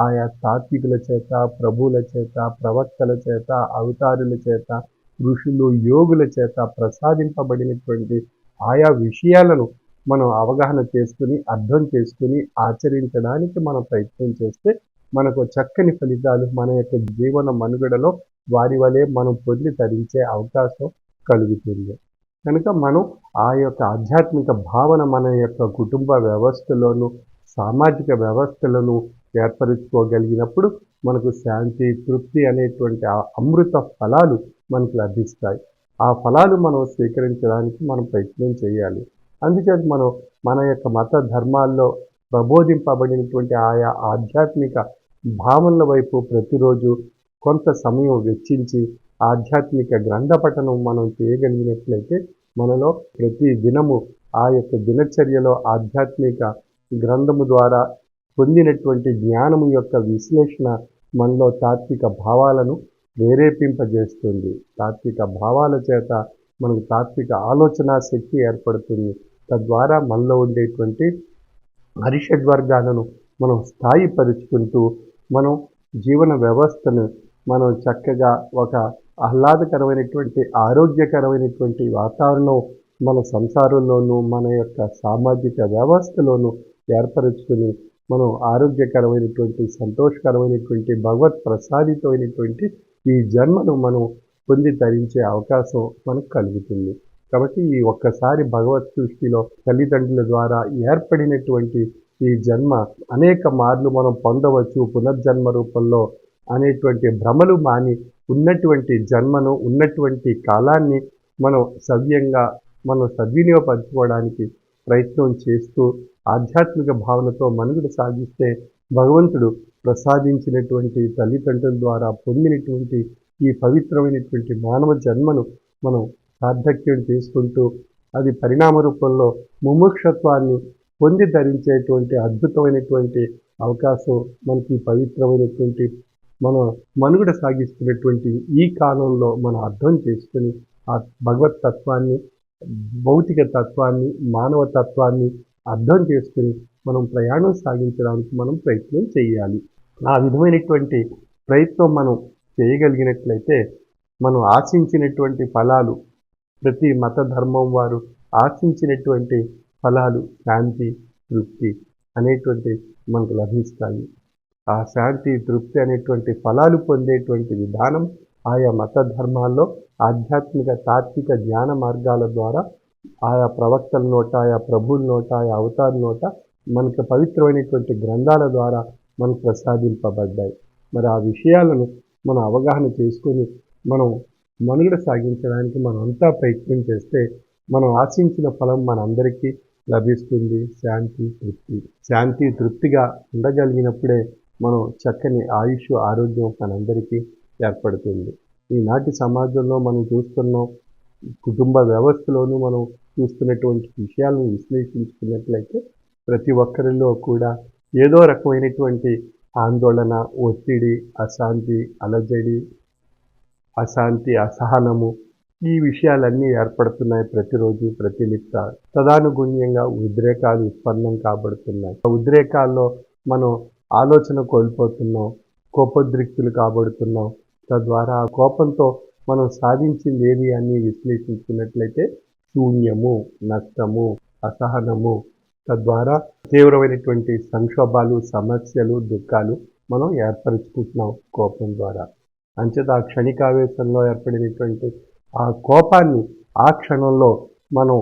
ఆయా తాత్వికుల చేత, ప్రభువుల చేత, ప్రవక్తల చేత, అవతారుల చేత, ఋషులు, యోగుల చేత ప్రసాదింపబడినటువంటి ఆయా విషయాలను మనం అవగాహన చేసుకుని అర్థం చేసుకుని ఆచరించడానికి మనం ప్రయత్నం చేస్తే మనకు చక్కని ఫలితాలు మన యొక్క జీవన మనుగడలో వారి వలె మనం పొంది తరించే అవకాశం కలుగుతుంది. కనుక మనం ఆ యొక్క ఆధ్యాత్మిక భావన మన యొక్క కుటుంబ వ్యవస్థలోను సామాజిక వ్యవస్థలను ఏర్పరచుకోగలిగినప్పుడు మనకు శాంతి తృప్తి అనేటువంటి ఆ అమృత ఫలాలు మనకు లభిస్తాయి. ఆ ఫలాలు మనం స్వీకరించడానికి మనం ప్రయత్నం చేయాలి. అందుచేత మనం మన యొక్క మత ధర్మాల్లో ప్రబోధింపబడినటువంటి ఆయా ఆధ్యాత్మిక భావనల వైపు ప్రతిరోజు కొంత సమయం వెచ్చించి ఆధ్యాత్మిక గ్రంథ పఠనం మనం చేయగలిగినట్లయితే మనలో ప్రతి దినము ఆ యొక్క దినచర్యలో ఆధ్యాత్మిక గ్రంథము ద్వారా పొందినటువంటి జ్ఞానము యొక్క విశ్లేషణ మనలో తాత్విక భావాలను ప్రేరేపింపజేస్తుంది. తాత్విక భావాల చేత మనకు తాత్విక ఆలోచన శక్తి ఏర్పడుతుంది. తద్వారా మనలో ఉండేటువంటి అరిషడ్వర్గాలను మనం స్థాయిపరుచుకుంటూ మనం జీవన వ్యవస్థను మనం చక్కగా ఒక ఆహ్లాదకరమైనటువంటి ఆరోగ్యకరమైనటువంటి వాతావరణం మన సంసారంలోనూ మన యొక్క సామాజిక వ్యవస్థలోనూ ఏర్పరచుకుని మనం ఆరోగ్యకరమైనటువంటి సంతోషకరమైనటువంటి భగవత్ ప్రసాదితమైనటువంటి ఈ జన్మను మనం పొంది తరించే అవకాశం మనకు కలుగుతుంది. కాబట్టి ఈ ఒక్కసారి భగవత్ సృష్టిలో తల్లిదండ్రుల ద్వారా ఏర్పడినటువంటి ఈ జన్మ అనేక మార్లు మనం పొందవచ్చు పునర్జన్మ రూపంలో అనేటువంటి భ్రమలు మాని ఉన్నటువంటి జన్మను ఉన్నటువంటి కాలాన్ని మనం సవ్యంగా మనం సద్వినియోగపరచుకోవడానికి ప్రయత్నం చేస్తూ ఆధ్యాత్మిక భావనతో మనుగడ సాగిస్తే భగవంతుడు ప్రసాదించినటువంటి తల్లిదండ్రుల ద్వారా పొందినటువంటి ఈ పవిత్రమైనటువంటి మానవ జన్మను మనం సార్థక్యం చేసుకుంటూ అది పరిణామ రూపంలో ముముక్షత్వాన్ని పొంది ధరించేటువంటి అద్భుతమైనటువంటి అవకాశం మనకి పవిత్రమైనటువంటి మన మనుగడ సాగిస్తున్నటువంటి ఈ కాలంలో మనం అర్థం చేసుకుని ఆ భగవత్ తత్వాన్ని, భౌతిక తత్వాన్ని, మానవ తత్వాన్ని అర్థం చేసుకుని మనం ప్రయాణం సాగించడానికి మనం ప్రయత్నం చేయాలి. ఆ విధమైనటువంటి ప్రయత్నం మనం చేయగలిగినట్లయితే మనం ఆశించినటువంటి ఫలాలు, ప్రతి మత ధర్మం వారు ఆశించినటువంటి ఫలాలు, శాంతి, తృప్తి అనేటువంటి మనకు లభిస్తాయి. ఆ శాంతి, తృప్తి అనేటువంటి ఫలాలు పొందేటువంటి విధానం ఆయా మత ధర్మాల్లో ఆధ్యాత్మిక, తాత్విక జ్ఞాన మార్గాల ద్వారా ఆయా ప్రవక్తల నోట, ఆయా ప్రభువుల నోట, ఆయా అవతారుల నోట మనకు పవిత్రమైనటువంటి గ్రంథాల ద్వారా మనకు ప్రసాదింపబడ్డాయి. మరి ఆ విషయాలను మనం అవగాహన చేసుకొని మనం మనుగడ సాగించడానికి మనం అంతా ప్రయత్నం చేస్తే మనం ఆశించిన ఫలం మనందరికీ లభిస్తుంది. శాంతి, తృప్తి. శాంతి, తృప్తిగా ఉండగలిగినప్పుడే మనం చక్కని ఆయుష్, ఆరోగ్యం మనందరికీ ఏర్పడుతుంది. ఈనాటి సమాజంలో మనం చూస్తున్నాం, కుటుంబ వ్యవస్థలోనూ మనం చూస్తున్నటువంటి విషయాలను విశ్లేషించుకున్నట్లయితే ప్రతి ఒక్కరిలో కూడా ఏదో రకమైనటువంటి ఆందోళన, ఒత్తిడి, అశాంతి, అలజడి, అసహనము, ఈ విషయాలన్నీ ఏర్పడుతున్నాయి ప్రతిరోజు, ప్రతినిత్య. తదానుగుణ్యంగా ఉద్రేకాలు ఉత్పన్నం కాబడుతున్నాయి. ఆ ఉద్రేకాల్లో మనం ఆలోచన కోల్పోతున్నాం, కోపోద్రిక్తులు కాబడుతున్నాం. తద్వారా ఆ కోపంతో మనం సాధించింది ఏది అని విశ్లేషించుకున్నట్లయితే శూన్యము, నష్టము, అసహనము. తద్వారా తీవ్రమైనటువంటి సంక్షోభాలు, సమస్యలు, దుఃఖాలు మనం ఏర్పరచుకుంటున్నాం కోపం ద్వారా. అంచేత ఆ క్షణికావేశంలో ఏర్పడినటువంటి ఆ కోపాన్ని ఆ క్షణంలో మనం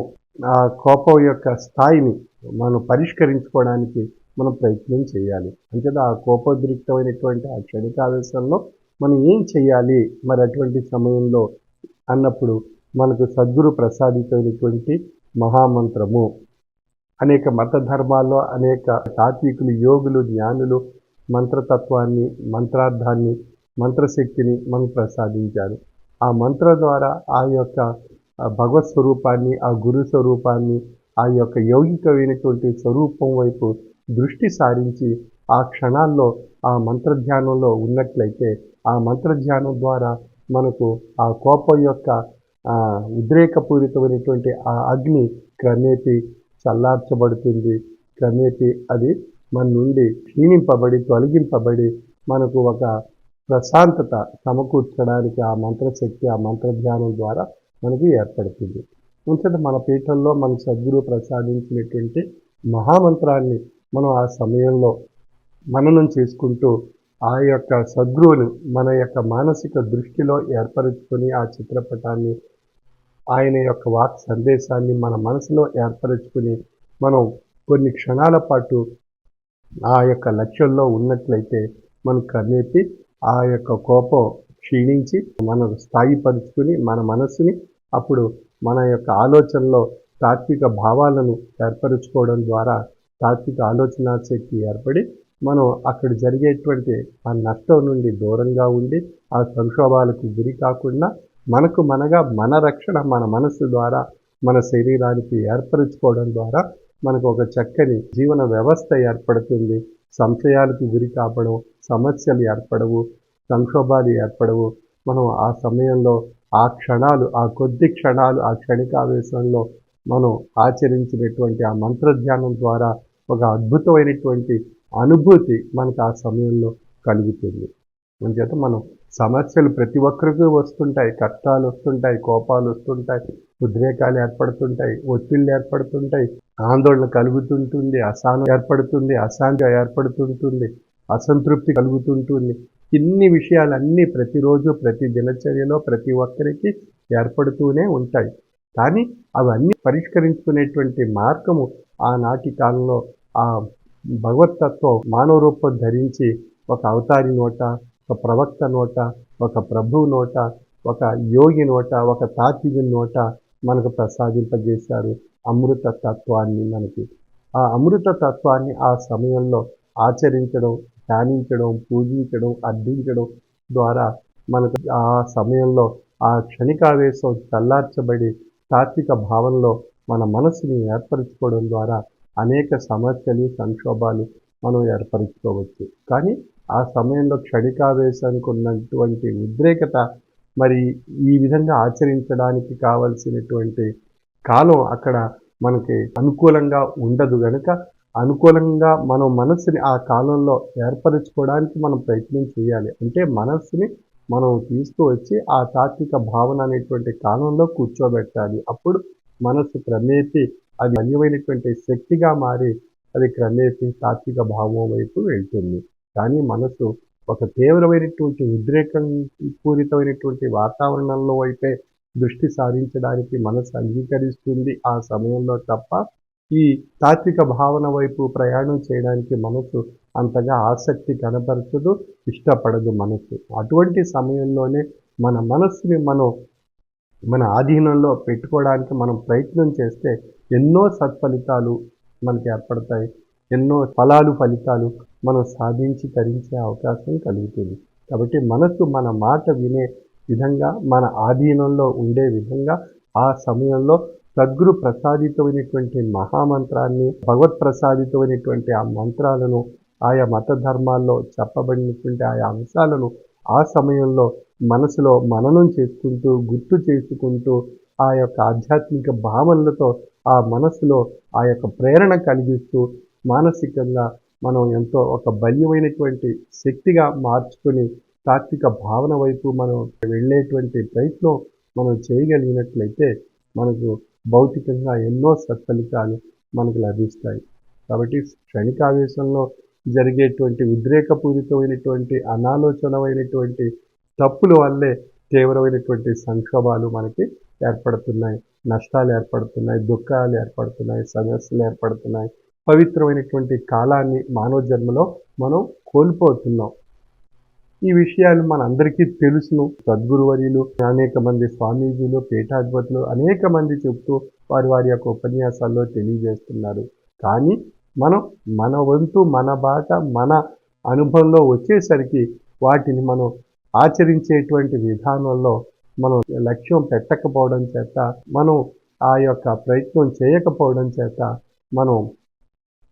ఆ కోపం యొక్క స్థాయిని మనం పరిష్కరించుకోవడానికి మనం ప్రయత్నం చేయాలి. అంచేత ఆ కోపోద్రిక్తమైనటువంటి ఆ క్షణికావేశంలో మనం ఏం చేయాలి మరి అటువంటి సమయంలో అన్నప్పుడు మనకు సద్గురు ప్రసాదితమైనటువంటి మహామంత్రము, అనేక మత ధర్మాల్లో అనేక తాత్వికులు, యోగులు, జ్ఞానులు మంత్రతత్వాన్ని, మంత్రార్థాన్ని, మంత్రశక్తిని మనకు ప్రసాదించారు. ఆ మంత్రం ద్వారా ఆ యొక్క భగవత్ స్వరూపాన్ని, ఆ గురు స్వరూపాన్ని, ఆ యొక్క యౌగికమైనటువంటి స్వరూపం వైపు దృష్టి సారించి ఆ క్షణాల్లో ఆ మంత్రధ్యానంలో ఉన్నట్లయితే ఆ మంత్రధ్యానం ద్వారా మనకు ఆ కోపం యొక్క ఉద్రేకపూరితమైనటువంటి ఆ అగ్ని క్రమేపీ చల్లార్చబడుతుంది. క్రమేపీ అది మన నుండి క్షీణింపబడి, తొలగింపబడి మనకు ఒక ప్రశాంతత సమకూర్చడానికి ఆ మంత్రశక్తి, ఆ మంత్రధ్యానం ద్వారా మనకు ఏర్పడుతుంది. ఇంతటి మన పీఠంలో మన సద్గురు ప్రసాదించినటువంటి మహామంత్రాన్ని మనం ఆ సమయంలో మననం చేసుకుంటూ ఆ యొక్క సద్గురువుని మన యొక్క మానసిక దృష్టిలో ఏర్పరచుకొని ఆ చిత్రపటాన్ని, ఆయన యొక్క వాక్ సందేశాన్ని మన మనసులో ఏర్పరచుకుని మనం కొన్ని క్షణాల పాటు ఆ యొక్క లక్ష్యంలో ఉన్నట్లయితే మనం క్రమేపీ ఆ యొక్క కోపం క్షీణించి మనం స్థాయిపరుచుకుని మన మనసుని అప్పుడు మన యొక్క ఆలోచనలో తాత్విక భావాలను ఏర్పరచుకోవడం ద్వారా తాత్విక ఆలోచనా శక్తి ఏర్పడి మనం అక్కడ జరిగేటువంటి ఆ నష్టం నుండి దూరంగా ఉండి ఆ సంక్షోభాలకు గురి కాకుండా మనకు మనగా మన రక్షణ మన మనసు ద్వారా మన శరీరానికి ఏర్పరచుకోవడం ద్వారా మనకు ఒక చక్కని జీవన వ్యవస్థ ఏర్పడుతుంది. సంశయాలకు గురి కావడం, సమస్యలు ఏర్పడవు, సంక్షోభాలు ఏర్పడవు. మనం ఆ సమయంలో ఆ క్షణాలు, ఆ కొద్ది క్షణాలు, ఆ క్షణికావేశంలో మనం ఆచరించినటువంటి ఆ మంత్రధ్యానం ద్వారా ఒక అద్భుతమైనటువంటి అనుభూతి మనకు ఆ సమయంలో కలుగుతుంది. అంచేత మనం సమస్యలు ప్రతి ఒక్కరికి వస్తుంటాయి, కష్టాలు వస్తుంటాయి, కోపాలు వస్తుంటాయి, ఉద్రేకాలు ఏర్పడుతుంటాయి, ఒత్తిళ్ళు ఏర్పడుతుంటాయి, ఆందోళన కలుగుతుంటుంది, అసహనం ఏర్పడుతుంది, అశాంతి ఏర్పడుతుంటుంది, అసంతృప్తి కలుగుతుంటుంది. ఇన్ని విషయాలన్నీ ప్రతిరోజు ప్రతి దినచర్యలో ప్రతి ఒక్కరికి ఏర్పడుతూనే ఉంటాయి. కానీ అవన్నీ పరిష్కరించుకునేటువంటి మార్గము ఆనాటి కాలంలో ఆ భగవతత్వం మానవ రూపం ధరించి ఒక అవతారి నోట, ఒక ప్రవక్త నోట, ఒక ప్రభువు నోట, ఒక యోగి నోట, ఒక తాత్వికుని నోట మనకు ప్రసాదింపజేశారు అమృత తత్వాన్ని. మనకి ఆ అమృత తత్వాన్ని ఆ సమయంలో ఆచరించడం, ధ్యానించడం, పూజించడం, అర్థించడం ద్వారా మనకు ఆ సమయంలో ఆ క్షణికావేశం చల్లార్చబడి తాత్విక భావంలో మన మనసుని ఏర్పరచుకోవడం ద్వారా అనేక సమస్యలు సంక్షోభాలు మనం ఏర్పరచుకోవచ్చు. కానీ ఆ సమయంలో క్షణికావేశానికి ఉన్నటువంటి ఉద్రేకత మరి ఈ విధంగా ఆచరించడానికి కావలసినటువంటి కాలం అక్కడ మనకి అనుకూలంగా ఉండదు గనుక అనుకూలంగా మనం మనస్సుని ఆ కాలంలో ఏర్పరచుకోవడానికి మనం ప్రయత్నం చేయాలి. అంటే మనస్సుని మనం తీసుకువచ్చి ఆ తాత్విక భావన అనేటువంటి కాలంలో కూర్చోబెట్టాలి. అప్పుడు మనస్సు క్రమేపీ అది బలీయమైనటువంటి శక్తిగా మారి అది క్రమేపీ తాత్విక భావం వైపు వెళ్తుంది. కానీ మనసు ఒక తీవ్రమైనటువంటి ఉద్రేకం పూరితమైనటువంటి వాతావరణంలో వైపే దృష్టి సారించడానికి మనసు అంగీకరిస్తుంది ఆ సమయంలో తప్ప ఈ తాత్విక భావన వైపు ప్రయాణం చేయడానికి మనసు అంతగా ఆసక్తి కనపరచదు, ఇష్టపడదు మనసు. అటువంటి సమయంలోనే మన మనస్సుని మన ఆధీనంలో పెట్టుకోవడానికి మనం ప్రయత్నం చేస్తే ఎన్నో సత్ఫలితాలు మనకి ఏర్పడతాయి. ఎన్నో ఫలితాలు మనం సాధించి తరించే అవకాశం కలుగుతుంది. కాబట్టి మనసు మన మాట వినే విధంగా మన ఆధీనంలో ఉండే విధంగా ఆ సమయంలో సద్గురు ప్రసాదితమైనటువంటి మహామంత్రాన్ని, భగవత్ ప్రసాదితమైనటువంటి ఆ మంత్రాలను, ఆయా మత ధర్మాల్లో చెప్పబడినటువంటి ఆయా అంశాలను ఆ సమయంలో మనసులో మననం చేసుకుంటూ, గుర్తు చేసుకుంటూ, ఆ యొక్క ఆధ్యాత్మిక భావనలతో ఆ మనసులో ఆ యొక్క ప్రేరణ కలిగిస్తూ మానసికంగా మనం ఎంతో ఒక బలీయమైనటువంటి శక్తిగా మార్చుకొని తాత్విక భావన వైపు మనం వెళ్ళేటువంటి ప్రయత్నం మనం చేయగలిగినట్లయితే మనకు భౌతికంగా ఎన్నో సత్ఫలితాలు మనకు లభిస్తాయి. కాబట్టి క్షణికావేశంలో జరిగేటువంటి ఉద్రేకపూరితమైనటువంటి అనాలోచనమైనటువంటి తప్పుల వల్లే తీవ్రమైనటువంటి సంక్షోభాలు మనకి ఏర్పడుతున్నాయి, నష్టాలు ఏర్పడుతున్నాయి, దుఃఖాలు ఏర్పడుతున్నాయి, సమస్యలు ఏర్పడుతున్నాయి. పవిత్రమైనటువంటి కాలాన్ని మానవ జన్మలో మనం కోల్పోతున్నాం. ఈ విషయాలు మనందరికీ తెలుసును. సద్గురువర్యులు, అనేక మంది స్వామీజీలు, పీఠాధిపతులు అనేక మంది చెప్తూ వారి యొక్క ఉపన్యాసాల్లో తెలియజేస్తున్నారు. కానీ మనం మన వంతు, మన బాట, మన అనుభవంలో వచ్చేసరికి వాటిని మనం ఆచరించేటువంటి విధానంలో మనం లక్ష్యం పెట్టకపోవడం చేత, మనం ఆ యొక్క ప్రయత్నం చేయకపోవడం చేత, మనం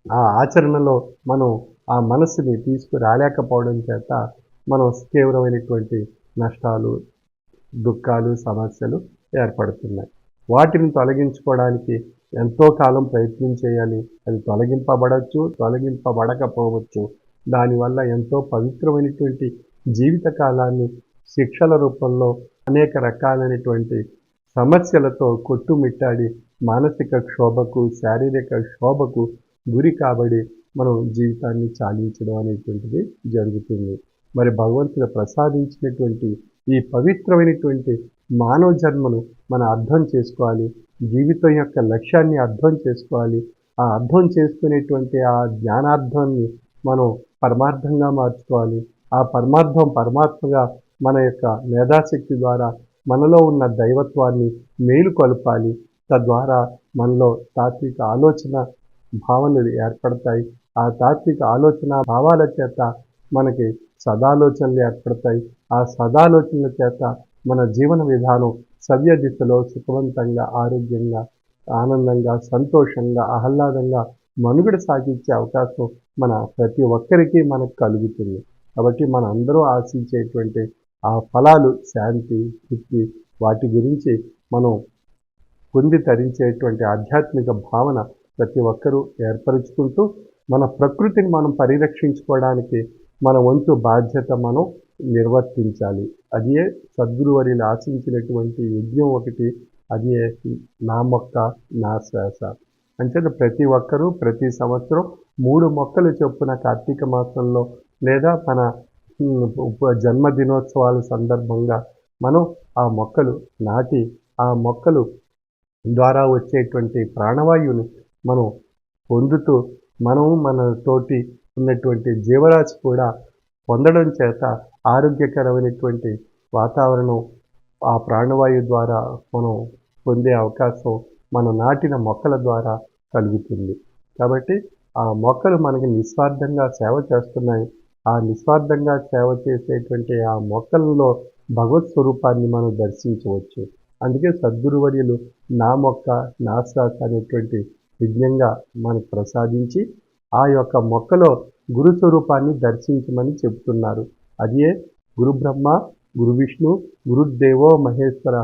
ఆ ఆచరణలో మనం ఆ మనసుని తీసుకురాలేకపోవడం చేత మనం తీవ్రమైనటువంటి నష్టాలు, దుఃఖాలు, సమస్యలు ఏర్పడుతున్నాయి. వాటిని తొలగించుకోవడానికి ఎంతో కాలం ప్రయత్నం చేయాలి. అది తొలగింపబడవచ్చు, తొలగింపబడకపోవచ్చు. దానివల్ల ఎంతో పవిత్రమైనటువంటి జీవిత కాలాన్ని శిక్షల రూపంలో అనేక రకాలైనటువంటి సమస్యలతో కొట్టుమిట్టాడి మానసిక క్షోభకు, శారీరక క్షోభకు గురి కాబడి మనం జీవితాన్ని చాలించడం అనేటువంటిది జరుగుతుంది. మరి భగవంతుడు ప్రసాదించినటువంటి ఈ పవిత్రమైనటువంటి మానవ జన్మను మనం అర్థం చేసుకోవాలి. జీవితం యొక్క లక్ష్యాన్ని అర్థం చేసుకోవాలి. ఆ అర్థం చేసుకునేటువంటి ఆ జ్ఞానార్థాన్ని మనం పరమార్థంగా మార్చుకోవాలి. ఆ పరమార్థం పరమాత్మగా మన యొక్క మేధాశక్తి ద్వారా మనలో ఉన్న దైవత్వాన్ని మేలుకొల్పాలి. తద్వారా మనలో తాత్విక ఆలోచన భావనలు ఏర్పడతాయి. ఆ తాత్విక ఆలోచన భావాల చేత మనకి సదాలోచనలు ఏర్పడతాయి. ఆ సదాలోచనల చేత మన జీవన విధానం సవ్య దిశలో సుఖవంతంగా, ఆరోగ్యంగా, ఆనందంగా, సంతోషంగా, ఆహ్లాదంగా మనుగడ సాగించే అవకాశం మన ప్రతి ఒక్కరికి మనకు కలుగుతుంది. కాబట్టి మన అందరూ ఆశించేటువంటి ఆ ఫలాలు, శాంతి, తృప్తి, వాటి గురించి మనం పొంది తరించేటువంటి ఆధ్యాత్మిక భావన ప్రతి ఒక్కరూ ఏర్పరుచుకుంటూ మన ప్రకృతిని మనం పరిరక్షించుకోవడానికి మన వంతు బాధ్యత మనం నిర్వర్తించాలి. అదే సద్గురువర్యులు ఆశించినటువంటి యజ్ఞం ఒకటి. అదే నా మొక్క నా శ్వాస. అంటే ప్రతి ఒక్కరూ ప్రతి సంవత్సరం 3 మొక్కలు చొప్పున కార్తీక మాసంలో లేదా మన జన్మదినోత్సవాల సందర్భంగా మనం ఆ మొక్కలు నాటి ఆ మొక్కలు ద్వారా వచ్చేటువంటి ప్రాణవాయువుని మనం పొందుతూ మన తోటి ఉన్నటువంటి జీవరాశి కూడా పొందడం చేత ఆరోగ్యకరమైనటువంటి వాతావరణం ఆ ప్రాణవాయువు ద్వారా మనం పొందే అవకాశం మనం నాటిన మొక్కల ద్వారా కలుగుతుంది. కాబట్టి ఆ మొక్కలు మనకి నిస్వార్థంగా సేవ చేస్తున్నాయి. ఆ నిస్వార్థంగా సేవ చేసేటువంటి ఆ మొక్కలలో భగవత్ స్వరూపాన్ని మనం దర్శించవచ్చు. అందుకే సద్గురువర్యులు నా మొక్క నా శ్వాస అనేటువంటి యజ్ఞంగా మనకు ప్రసాదించి ఆ యొక్క మొక్కలో గురు స్వరూపాన్ని దర్శించమని చెబుతున్నారు. అదే గురు బ్రహ్మ, గురు విష్ణు, గురుదేవో మహేశ్వర,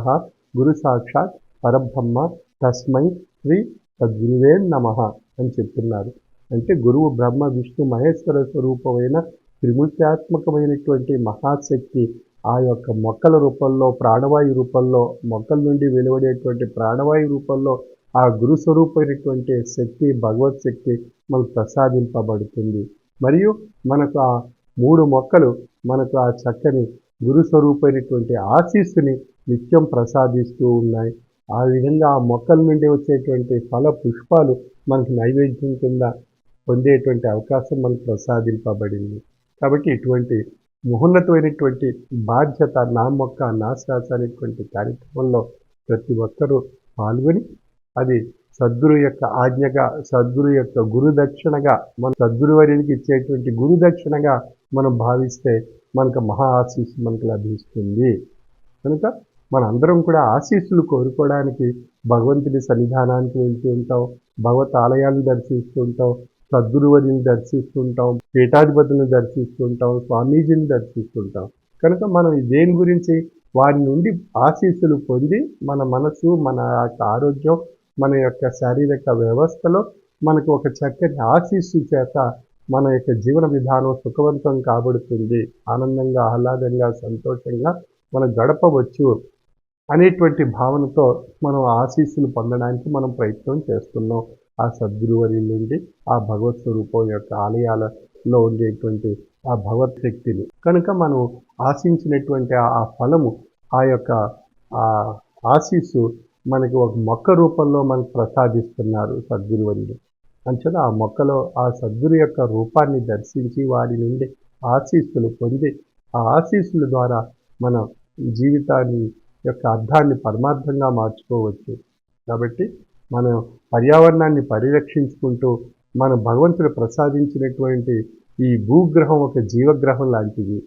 గురు సాక్షాత్ పరబ్రహ్మ, తస్మై శ్రీ సద్గురువే నమః అని చెప్తున్నారు. అంటే గురువు బ్రహ్మ విష్ణు మహేశ్వర స్వరూపమైన త్రిమూర్త్యాత్మకమైనటువంటి మహాశక్తి ఆ యొక్క మొక్కల రూపంలో, ప్రాణవాయు రూపంలో, మొక్కల నుండి వెలువడేటువంటి ప్రాణవాయు రూపంలో ఆ గురు స్వరూపమైనటువంటి శక్తి, భగవత్ శక్తి మనకు ప్రసాదింపబడుతుంది. మరియు మనకు ఆ 3 మొక్కలు మనకు ఆ చక్కని గురు స్వరూపమైనటువంటి ఆశీస్సుని నిత్యం ప్రసాదిస్తూ ఉన్నాయి. ఆ విధంగా ఆ మొక్కల నుండి వచ్చేటువంటి ఫల పుష్పాలు మనకు నైవేద్యం కింద పొందేటువంటి అవకాశం మనకు ప్రసాదింపబడింది. కాబట్టి ఇటువంటి మహోన్నతమైనటువంటి బాధ్యత నా మొక్క నా శ్వాస అనేటువంటి కార్యక్రమంలో ప్రతి ఒక్కరూ పాల్గొని అది సద్గురు యొక్క ఆజ్ఞగా, సద్గురు యొక్క గురుదక్షిణగా, మన సద్గురువర్యునికి ఇచ్చేటువంటి గురుదక్షిణగా మనం భావిస్తే మనకు మహా ఆశీస్సు మనకు లభిస్తుంది. కనుక మనందరం కూడా ఆశీస్సులు కోరుకోవడానికి భగవంతుడి సన్నిధానానికి వెళ్తూ ఉంటాం, భగవత్ ఆలయాలను దర్శిస్తూ ఉంటాం, సద్గురువర్యుని దర్శిస్తూ ఉంటాం, పీఠాధిపతులను దర్శిస్తూ ఉంటాం, స్వామీజీని దర్శిస్తుంటాం. కనుక మనం దేని గురించి వారి నుండి ఆశీస్సులు పొంది మన మనసు, మన యొక్క ఆరోగ్యం, మన యొక్క శారీరక వ్యవస్థలో మనకు ఒక చక్కని ఆశీస్సు చేత మన యొక్క జీవన విధానం సుఖవంతం కాబడుతుంది. ఆనందంగా, ఆహ్లాదంగా, సంతోషంగా మనం గడపవచ్చు అనేటువంటి భావనతో మనం ఆశీస్సులు పొందడానికి మనం ప్రయత్నం చేస్తున్నాం. ఆ సద్గురువర్యుల నుండి, ఆ భగవత్ స్వరూపం యొక్క ఆలయాలలో ఉండేటువంటి ఆ భగవత్ శక్తిని కనుక మనం ఆశించినటువంటి ఆ ఫలము, ఆ యొక్క ఆశీస్సు మనకి ఒక మొక్క రూపంలో మనకు ప్రసాదిస్తున్నారు సద్గురువర్యులు. అంచనా ఆ మొక్కలో ఆ సద్గురు యొక్క రూపాన్ని దర్శించి వారి నుండి ఆశీస్సులు పొంది ఆ ఆశీస్సుల ద్వారా మన జీవితాన్ని యొక్క అర్థాన్ని పరమార్థంగా మార్చుకోవచ్చు. కాబట్టి మనం పర్యావరణాన్ని పరిరక్షించుకుంటూ మన భగవంతుడు ప్రసాదించినటువంటి ఈ భూగ్రహం ఒక జీవగ్రహం లాంటిది.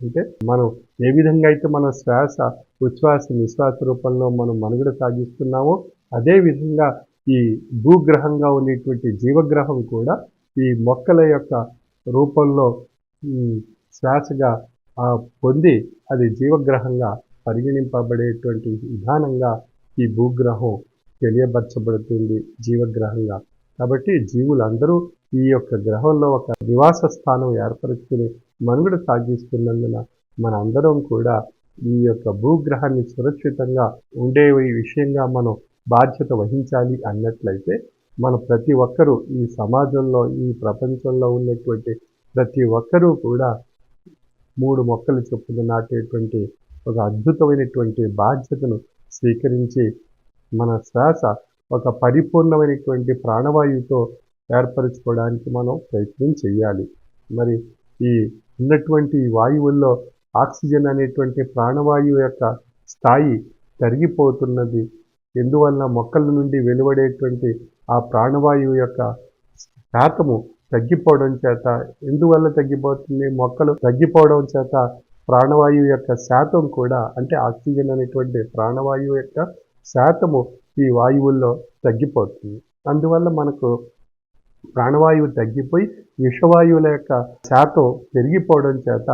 అంటే మనం ఏ విధంగా అయితే మన శ్వాస, ఉచ్ఛ్వాస, నిశ్వాస రూపంలో మనం మనుగడ సాగిస్తున్నామో అదేవిధంగా ఈ భూగ్రహంగా ఉండేటువంటి జీవగ్రహం కూడా ఈ మొక్కల యొక్క రూపంలో శ్వాసగా పొంది అది జీవగ్రహంగా పరిగణింపబడేటువంటి విధానంగా ఈ భూగ్రహం తెలియపరచబడుతుంది జీవగ్రహంగా. కాబట్టి జీవులందరూ ఈ యొక్క గ్రహంలో ఒక నివాస స్థానం ఏర్పరుచుకుని మనుగడ సాగిస్తున్నందున మన అందరం కూడా ఈ యొక్క భూగ్రహాన్ని సురక్షితంగా ఉండే విషయంగా మనం బాధ్యత వహించాలి అన్నట్లయితే మన ప్రతి ఒక్కరూ ఈ సమాజంలో, ఈ ప్రపంచంలో ఉన్నటువంటి ప్రతి ఒక్కరూ కూడా 3 మొక్కలు చొప్పున నాటేటువంటి ఒక అద్భుతమైనటువంటి బాధ్యతను స్వీకరించి మన శ్వాస ఒక పరిపూర్ణమైనటువంటి ప్రాణవాయువుతో ఏర్పరచుకోవడానికి మనం ప్రయత్నం చేయాలి. మరి ఈ ఉన్నటువంటి వాయువుల్లో ఆక్సిజన్ అనేటువంటి ప్రాణవాయువు యొక్క స్థాయి తరిగిపోతున్నది. ఎందువల్ల మొక్కల నుండి వెలువడేటువంటి ఆ ప్రాణవాయువు యొక్క శాతము తగ్గిపోవడం చేత. ఎందువల్ల తగ్గిపోతుంది? మొక్కలు తగ్గిపోవడం చేత ప్రాణవాయువు యొక్క శాతం కూడా, అంటే ఆక్సిజన్ అనేటువంటి ప్రాణవాయువు యొక్క శాతము ఈ వాయువుల్లో తగ్గిపోతుంది. అందువల్ల మనకు ప్రాణవాయువు తగ్గిపోయి విషవాయువుల యొక్క శాతం పెరిగిపోవడం చేత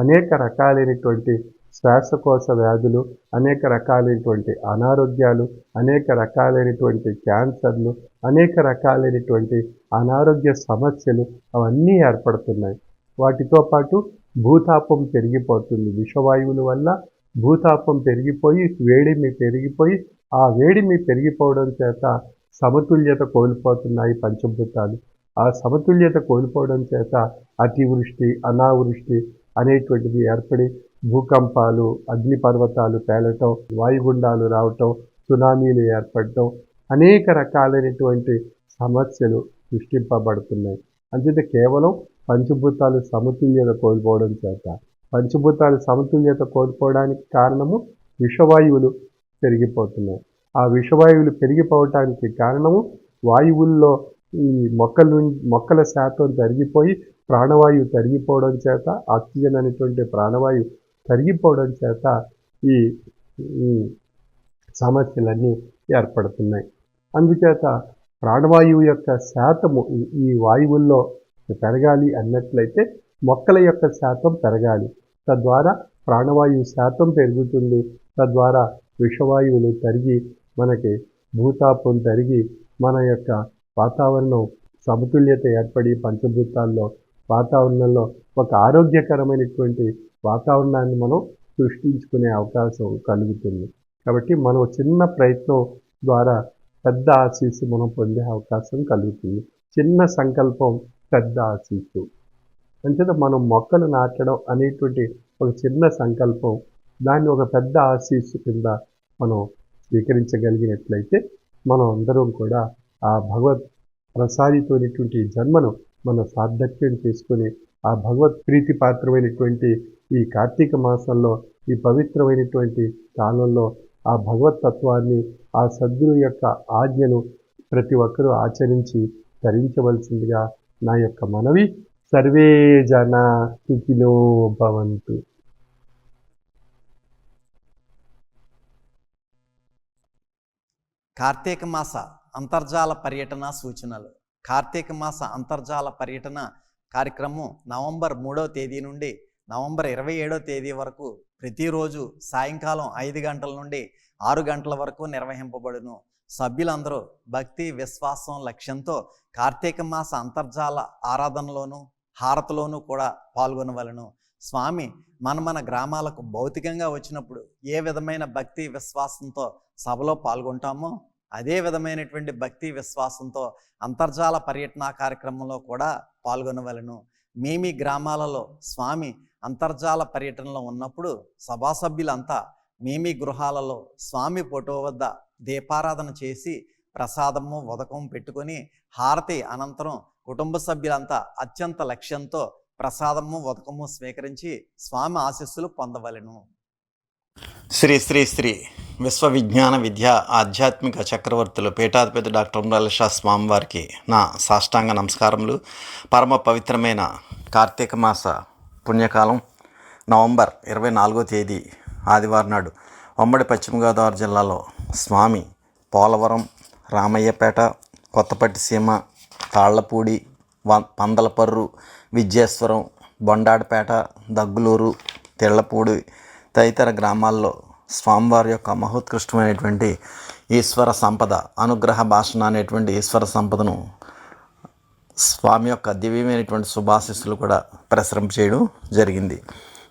అనేక రకాలైనటువంటి శ్వాసకోశ వ్యాధులు, అనేక రకాలైనటువంటి అనారోగ్యాలు, అనేక రకాలైనటువంటి క్యాన్సర్లు, అనేక రకాలైనటువంటి అనారోగ్య సమస్యలు అవన్నీ ఏర్పడుతున్నాయి. వాటితో పాటు భూతాపం పెరిగిపోతుంది. విషవాయువుల వల్ల భూతాపం పెరిగిపోయి వేడిమి పెరిగిపోయి ఆ వేడిమి పెరిగిపోవడం చేత సమతుల్యత కోల్పోతున్నాయి పంచభూతాలు. ఆ సమతుల్యత కోల్పోవడం చేత అతివృష్టి, అనావృష్టి అనేటువంటిది ఏర్పడి భూకంపాలు, అగ్నిపర్వతాలు పేలటం, వాయుగుండాలు రావటం, సునామీలు ఏర్పడటం, అనేక రకాలైనటువంటి సమస్యలు సృష్టింపబడుతున్నాయి. అంతే కేవలం పంచభూతాలు సమతుల్యత కోల్పోవడం చేత. పంచభూతాలు సమతుల్యత కోల్పోవడానికి కారణము విషవాయువులు పెరిగిపోతున్నాయి. ఆ విషవాయువులు పెరిగిపోవటానికి కారణము వాయువుల్లో ఈ మొక్కల శాతం తరిగిపోయి ప్రాణవాయువు తరిగిపోవడం చేత, ఆక్సిజన్ అనేటువంటి ప్రాణవాయువు తరిగిపోవడం చేత ఈ సమస్యలన్నీ ఏర్పడుతున్నాయి. అందుచేత ప్రాణవాయువు యొక్క శాతము ఈ వాయువుల్లో పెరగాలి అన్నట్లయితే మొక్కల యొక్క శాతం పెరగాలి. తద్వారా ప్రాణవాయువు శాతం పెరుగుతుంది. తద్వారా విషవాయువులు తరిగి మనకి భూతాపం తరిగి మన యొక్క వాతావరణం సమతుల్యత ఏర్పడి పంచభూతాల్లో వాతావరణంలో ఒక ఆరోగ్యకరమైనటువంటి వాతావరణాన్ని మనం సృష్టించుకునే అవకాశం కలుగుతుంది. కాబట్టి మనం చిన్న ప్రయత్నం ద్వారా పెద్ద ఆశీస్సు మనం పొందే అవకాశం కలుగుతుంది. చిన్న సంకల్పం పెద్ద ఆశీస్సు. అంచేత మనం మొక్కలు నాటడం అనేటువంటి ఒక చిన్న సంకల్పం దాన్ని ఒక పెద్ద ఆశీస్సు కింద మనం స్వీకరించగలిగినట్లయితే మనం అందరం కూడా ఆ భగవత్ ప్రసాదితమైనటువంటి జన్మను మన సార్థక్యం చేసుకుని ఆ భగవత్ ప్రీతి పాత్రమైనటువంటి ఈ కార్తీక మాసంలో ఈ పవిత్రమైనటువంటి కాలంలో ఆ భగవత్ తత్వాన్ని ఆ సద్గురు యొక్క ఆజ్ఞను ప్రతి ఒక్కరూ ఆచరించి ధరించవలసిందిగా నా యొక్క మనవి. సర్వే జనా సుఖినో భవంతు. కార్తీక మాస అంతర్జాల పర్యటన సూచనలు. కార్తీక మాస అంతర్జాల పర్యటన కార్యక్రమం నవంబర్ 3వ తేదీ నుండి నవంబర్ 27వ తేదీ వరకు ప్రతిరోజు సాయంకాలం 5 గంటల నుండి 6 గంటల వరకు నిర్వహింపబడును. సభ్యులందరూ భక్తి, విశ్వాసం, లక్ష్యంతో కార్తీక మాస అంతర్జాల ఆరాధనలోను హారతిలోనూ కూడా పాల్గొనవలను. స్వామి మన గ్రామాలకు భౌతికంగా వచ్చినప్పుడు ఏ విధమైన భక్తి విశ్వాసంతో సభలో పాల్గొంటామో అదే విధమైనటువంటి భక్తి విశ్వాసంతో అంతర్జాల పర్యటన కార్యక్రమంలో కూడా పాల్గొనవలను. మీ గ్రామాలలో స్వామి అంతర్జాల పర్యటనలో ఉన్నప్పుడు సభా సభ్యులంతా మీ గృహాలలో స్వామి ఫోటో వద్ద దీపారాధన చేసి ప్రసాదము ఉదకం పెట్టుకొని హారతి అనంతరం కుటుంబ సభ్యులంతా అత్యంత లక్ష్యంతో ప్రసాదము ఉదకము స్వీకరించి స్వామి ఆశీస్సులు పొందవలెను. శ్రీ శ్రీ శ్రీ విశ్వవిజ్ఞాన విద్య ఆధ్యాత్మిక చక్రవర్తులు పీఠాధిపతి డాక్టర్ ఉమరాల స్వామివారికి నా సాష్టాంగ నమస్కారములు. పరమ పవిత్రమైన కార్తీక మాస పుణ్యకాలం నవంబర్ 24వ తేదీ ఆదివారం నాడు ఉమ్మడి పశ్చిమ గోదావరి జిల్లాలో స్వామి పోలవరం, రామయ్యపేట, కొత్తపట్టి సీమ, తాళ్లపూడి, పందలపర్రు, విద్యేశ్వరం, బొండాడపేట, దగ్గులూరు, తెళ్లపూడి తదితర గ్రామాల్లో స్వామివారి యొక్క మహోత్కృష్టమైనటువంటి ఈశ్వర సంపద అనుగ్రహ భాషణ అనేటువంటి ఈశ్వర సంపదను స్వామి యొక్క దివ్యమైనటువంటి శుభాశీస్సులు కూడా ప్రసరింప చేయడం జరిగింది.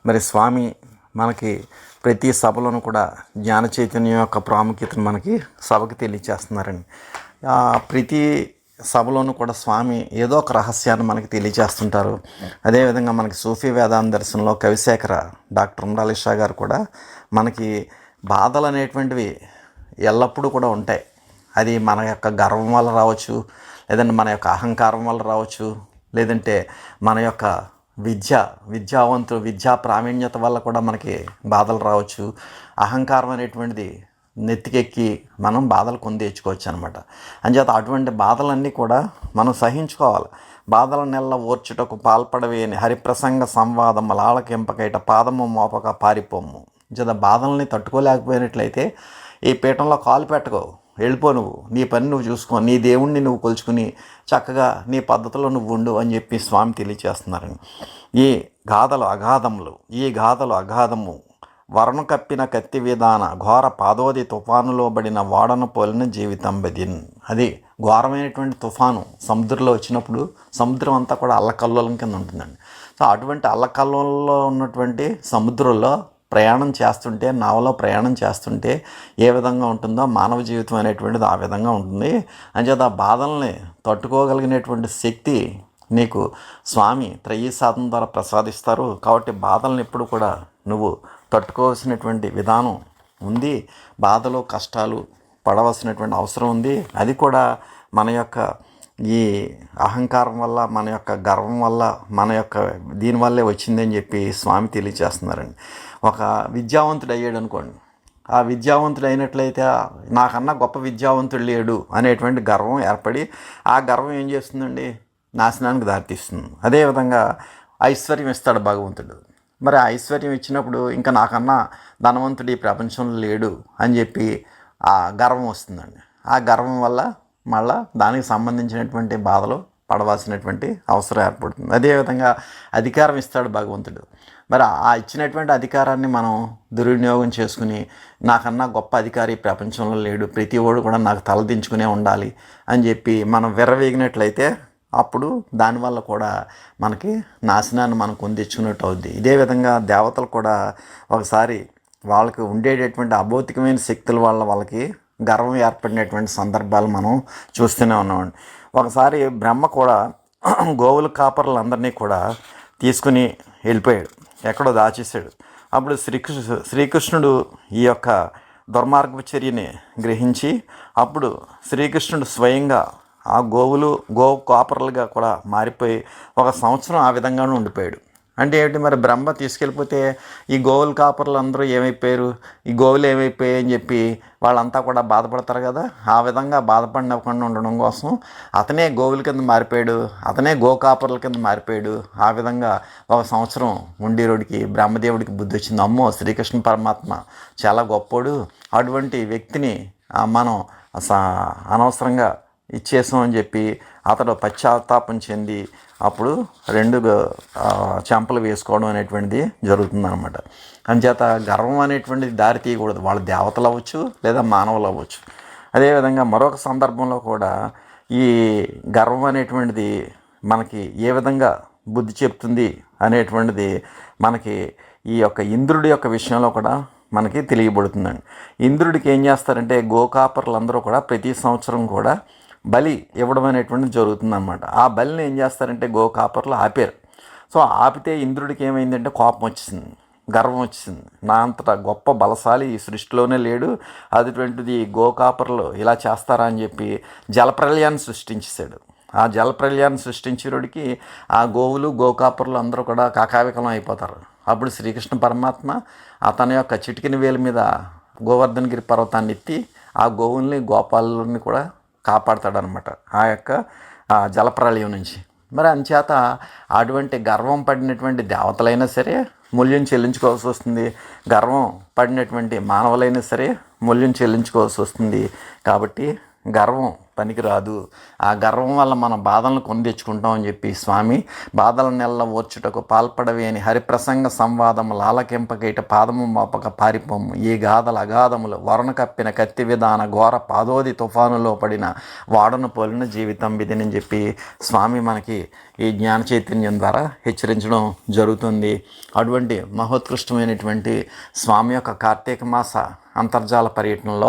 మరి స్వామి మనకి ప్రతి సభలోనూ కూడా జ్ఞాన చైతన్యం యొక్క ప్రాముఖ్యతను మనకి సభకి తెలియచేస్తున్నారండి. ప్రతి సభలోనూ కూడా స్వామి ఏదో ఒక రహస్యాన్ని మనకి తెలియచేస్తుంటారు. అదేవిధంగా మనకి సూఫీ వేదాంత దర్శనంలో కవిశేఖర డాక్టర్ ఉమరాల షా గారు కూడా మనకి బాధలు అనేటువంటివి ఎల్లప్పుడూ కూడా ఉంటాయి. అది మన యొక్క గర్వం వల్ల రావచ్చు, లేదంటే మన యొక్క అహంకారం వల్ల రావచ్చు, లేదంటే మన యొక్క విద్యా ప్రావీణ్యత వల్ల కూడా మనకి బాధలు రావచ్చు. అహంకారం అనేటువంటిది నెత్తికెక్కి మనం బాధలు కొని తెచ్చుకోవచ్చు అనమాట. అంచేత అటువంటి బాధలన్నీ కూడా మనం సహించుకోవాలి. బాధల నెల్ల ఓర్చుటకు పాల్పడవేని హరిప్రసంగ సంవాదం లాళకెంపకైట పాదము మోపక పారిపోము. అంచేత బాధల్ని తట్టుకోలేకపోయినట్లయితే ఈ పీఠంలో కాలు పెట్టుకో, వెళ్ళిపో, నువ్వు నీ పని నువ్వు చూసుకో, నీ దేవుణ్ణి నువ్వు కొలుచుకుని చక్కగా నీ పద్ధతిలో నువ్వు ఉండు అని చెప్పి స్వామి తెలియచేస్తున్నారని. ఈ గాథలు అగాధము వరను కప్పిన కత్తి విధాన ఘోర పాదోది తుఫానులో పడిన వాడను పోలిన జీవితం బదిన్. అది ఘోరమైనటువంటి తుఫాను సముద్రంలో వచ్చినప్పుడు సముద్రం అంతా కూడా అల్లకల్లోలం కింద ఉంటుందండి. సో అటువంటి అల్లకల్లోలంలో ఉన్నటువంటి సముద్రంలో ప్రయాణం చేస్తుంటే, నావలో ప్రయాణం చేస్తుంటే ఏ విధంగా ఉంటుందో మానవ జీవితం అనేటువంటిది ఆ విధంగా ఉంటుంది. అంచేత ఆ బాధల్ని తట్టుకోగలిగినటువంటి శక్తి నీకు స్వామి త్రయీ సాధన ద్వారా ప్రసాదిస్తారు. కాబట్టి బాధల్ని ఎప్పుడు కూడా నువ్వు తట్టుకోవాల్సినటువంటి విధానం ఉంది. బాధలు కష్టాలు పడవలసినటువంటి అవసరం ఉంది. అది కూడా మన యొక్క ఈ అహంకారం వల్ల, మన యొక్క గర్వం వల్ల, మన యొక్క దీనివల్లే వచ్చిందని చెప్పి స్వామి తెలియచేస్తున్నారండి. ఒక విద్యావంతుడు అయ్యాడు అనుకోండి, ఆ విద్యావంతుడు అయినట్లయితే నాకన్నా గొప్ప విద్యావంతుడు లేడు అనేటువంటి గర్వం ఏర్పడి ఆ గర్వం ఏం చేస్తుందండి, నాశనానికి దారితీస్తుంది. అదేవిధంగా ఐశ్వర్యం ఇస్తాడు భగవంతుడు. మరి ఆ ఐశ్వర్యం ఇచ్చినప్పుడు ఇంకా నాకన్నా ధనవంతుడు ఈ ప్రపంచంలో లేడు అని చెప్పి ఆ గర్వం వస్తుందండి. ఆ గర్వం వల్ల మళ్ళా దానికి సంబంధించినటువంటి బాధలు పడవలసినటువంటి అవసరం ఏర్పడుతుంది. అదేవిధంగా అధికారం ఇస్తాడు భగవంతుడు. మరి ఆ ఇచ్చినటువంటి అధికారాన్ని మనం దుర్వినియోగం చేసుకుని నాకన్నా గొప్ప అధికారి ప్రపంచంలో లేడు, ప్రతి వాడు కూడా నాకు తలదించుకునే ఉండాలి అని చెప్పి మనం విర్రవీగినట్లయితే అప్పుడు దానివల్ల కూడా మనకి నాశనాన్ని మనం కొందించుకున్నట్టు అవుద్ది. ఇదే విధంగా దేవతలు కూడా ఒకసారి వాళ్ళకి ఉండేటటువంటి అభౌతికమైన శక్తుల వల్ల వాళ్ళకి గర్వం ఏర్పడినటువంటి సందర్భాలు మనం చూస్తూనే ఉన్నామండి. ఒకసారి బ్రహ్మ కూడా గోవుల కాపరులందరినీ కూడా తీసుకుని వెళ్ళిపోయాడు, ఎక్కడో దాచేసాడు. అప్పుడు శ్రీకృష్ణుడు ఈ యొక్క దుర్మార్గపు చర్యని గ్రహించి అప్పుడు శ్రీకృష్ణుడు స్వయంగా ఆ గో కాపర్లుగా కూడా మారిపోయి 1 సంవత్సరం ఆ విధంగానే ఉండిపోయాడు. అంటే ఏమిటి, మరి బ్రహ్మ తీసుకెళ్ళిపోతే ఈ గోవుల కాపర్లు అందరూ ఏమైపోయారు, ఈ గోవులు ఏమైపోయాయి అని చెప్పి వాళ్ళంతా కూడా బాధపడతారు కదా. ఆ విధంగా బాధపడకుండా ఉండడం కోసం అతనే గోవుల కింద మారిపోయాడు, అతనే గోకాపర్ల కింద మారిపోయాడు. ఆ విధంగా 1 సంవత్సరం ఉండేరోడికి బ్రహ్మదేవుడికి బుద్ధి వచ్చింది, అమ్మో శ్రీకృష్ణ పరమాత్మ చాలా గొప్పోడు, అటువంటి వ్యక్తిని మనం అనవసరంగా ఇచ్చేసాం అని చెప్పి అతడు పశ్చాత్తాపం చెంది అప్పుడు 2 చెంపలు వేసుకోవడం అనేటువంటిది జరుగుతుందన్నమాట. అంచేత గర్వం అనేటువంటిది దారి తీయకూడదు. వాళ్ళు దేవతలు అవ్వచ్చు లేదా మానవులు అవ్వచ్చు. అదేవిధంగా మరొక సందర్భంలో కూడా ఈ గర్వం అనేటువంటిది మనకి ఏ విధంగా బుద్ధి చెప్తుంది అనేటువంటిది మనకి ఈ యొక్క ఇంద్రుడి యొక్క విషయంలో కూడా మనకి తెలియబడుతుందండి. ఇంద్రుడికి ఏం చేస్తారంటే గోకాపర్లందరూ కూడా ప్రతి సంవత్సరం కూడా బలి ఇవ్వడం అనేటువంటిది జరుగుతుందన్నమాట. ఆ బలిని ఏం చేస్తారంటే గోకాపర్లు ఆపారు. సో ఆపితే ఇంద్రుడికి ఏమైందంటే కోపం వచ్చేసింది, గర్వం వచ్చేసింది. నా అంతటా గొప్ప బలశాలి ఈ సృష్టిలోనే లేడు, అటువంటిది గోకాపర్లు ఇలా చేస్తారా అని చెప్పి జలప్రలయాన్ని సృష్టించేశాడు. ఆ జలప్రలయాన్ని సృష్టించేవాడికి ఆ గోవులు గోకాపర్లు అందరూ కూడా కాకావికలం అయిపోతారు. అప్పుడు శ్రీకృష్ణ పరమాత్మ అతని యొక్క చిటికిన వేలు మీద గోవర్ధనగిరి పర్వతాన్ని ఎత్తి ఆ గోవుల్ని గోపాలని కూడా కాపాడతాడనమాట ఆ యొక్క జలప్రలయం నుంచి. మరి అంచేత అటువంటి గర్వం పడినటువంటి దేవతలైనా సరే మూల్యం చెల్లించుకోవాల్సి వస్తుంది, గర్వం పడినటువంటి మానవులైనా సరే మూల్యం చెల్లించుకోవాల్సి వస్తుంది. కాబట్టి గర్వం పనికిరాదు. ఆ గర్వం వల్ల మన బాధలను కొని తెచ్చుకుంటామని చెప్పి స్వామి బాధల నెల్ల ఓర్చుటకు పాల్పడవి అని హరిప్రసంగ సంవాదము లాలకెంపకైట పాదము మోపక పారిపోము ఈ గాథల అగాధములు వరణ కప్పిన కత్తి విధాన ఘోర పాదోది తుఫానులో పడిన వాడను పోలిన జీవితం విధిని చెప్పి స్వామి మనకి ఈ జ్ఞాన చైతన్యం ద్వారా హెచ్చరించడం జరుగుతుంది. అటువంటి మహోత్కృష్టమైనటువంటి స్వామి యొక్క కార్తీక మాస అంతర్జాల పర్యటనలో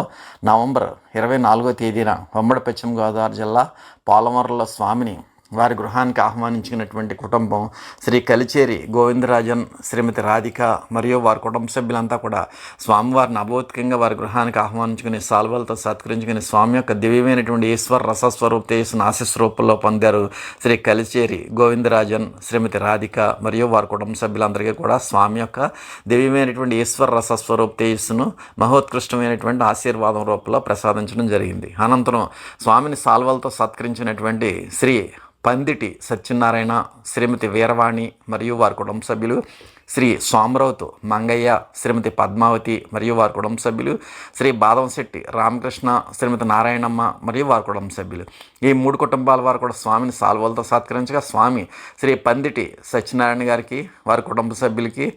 నవంబర్ 24వ తేదీన ఉమ్మడి పశ్చిమ గోదావరి జిల్లా పోలవరంలో స్వామిని వారి గృహానికి ఆహ్వానించినటువంటి కుటుంబం శ్రీ కలిచేరి గోవిందరాజన్, శ్రీమతి రాధిక మరియు వారి కుటుంబ సభ్యులంతా కూడా స్వామివారిని అభౌతికంగా వారి గృహానికి ఆహ్వానించుకుని సాల్వలతో సత్కరించుకుని స్వామి యొక్క దివ్యమైనటువంటి ఈశ్వర రసస్వరూప తేజస్సును ఆశీస్వరూపంలో పొందారు. శ్రీ కలిచేరి గోవిందరాజన్, శ్రీమతి రాధిక మరియు వారి కుటుంబ సభ్యులందరికీ కూడా స్వామి యొక్క దివ్యమైనటువంటి ఈశ్వర రసస్వరూప తేజస్సును మహోత్కృష్టమైనటువంటి ఆశీర్వాదం రూపంలో ప్రసాదించడం జరిగింది. అనంతరం స్వామిని సాల్వలతో సత్కరించినటువంటి శ్రీ పందిటి సత్యనారాయణ, శ్రీమతి వీరవాణి మరియు వారి కుటుంబ సభ్యులు, శ్రీ సోమరావుతు మంగయ్య, శ్రీమతి పద్మావతి మరియు వారి కుటుంబ సభ్యులు, శ్రీ బాదంశెట్టి రామకృష్ణ, శ్రీమతి నారాయణమ్మ మరియు వారి కుటుంబ సభ్యులు, ఈ 3 కుటుంబాల వారు కూడా స్వామిని సాల్వలతో సత్కరించగా స్వామి శ్రీ పందిటి సత్యనారాయణ గారికి వారి కుటుంబ సభ్యులకి,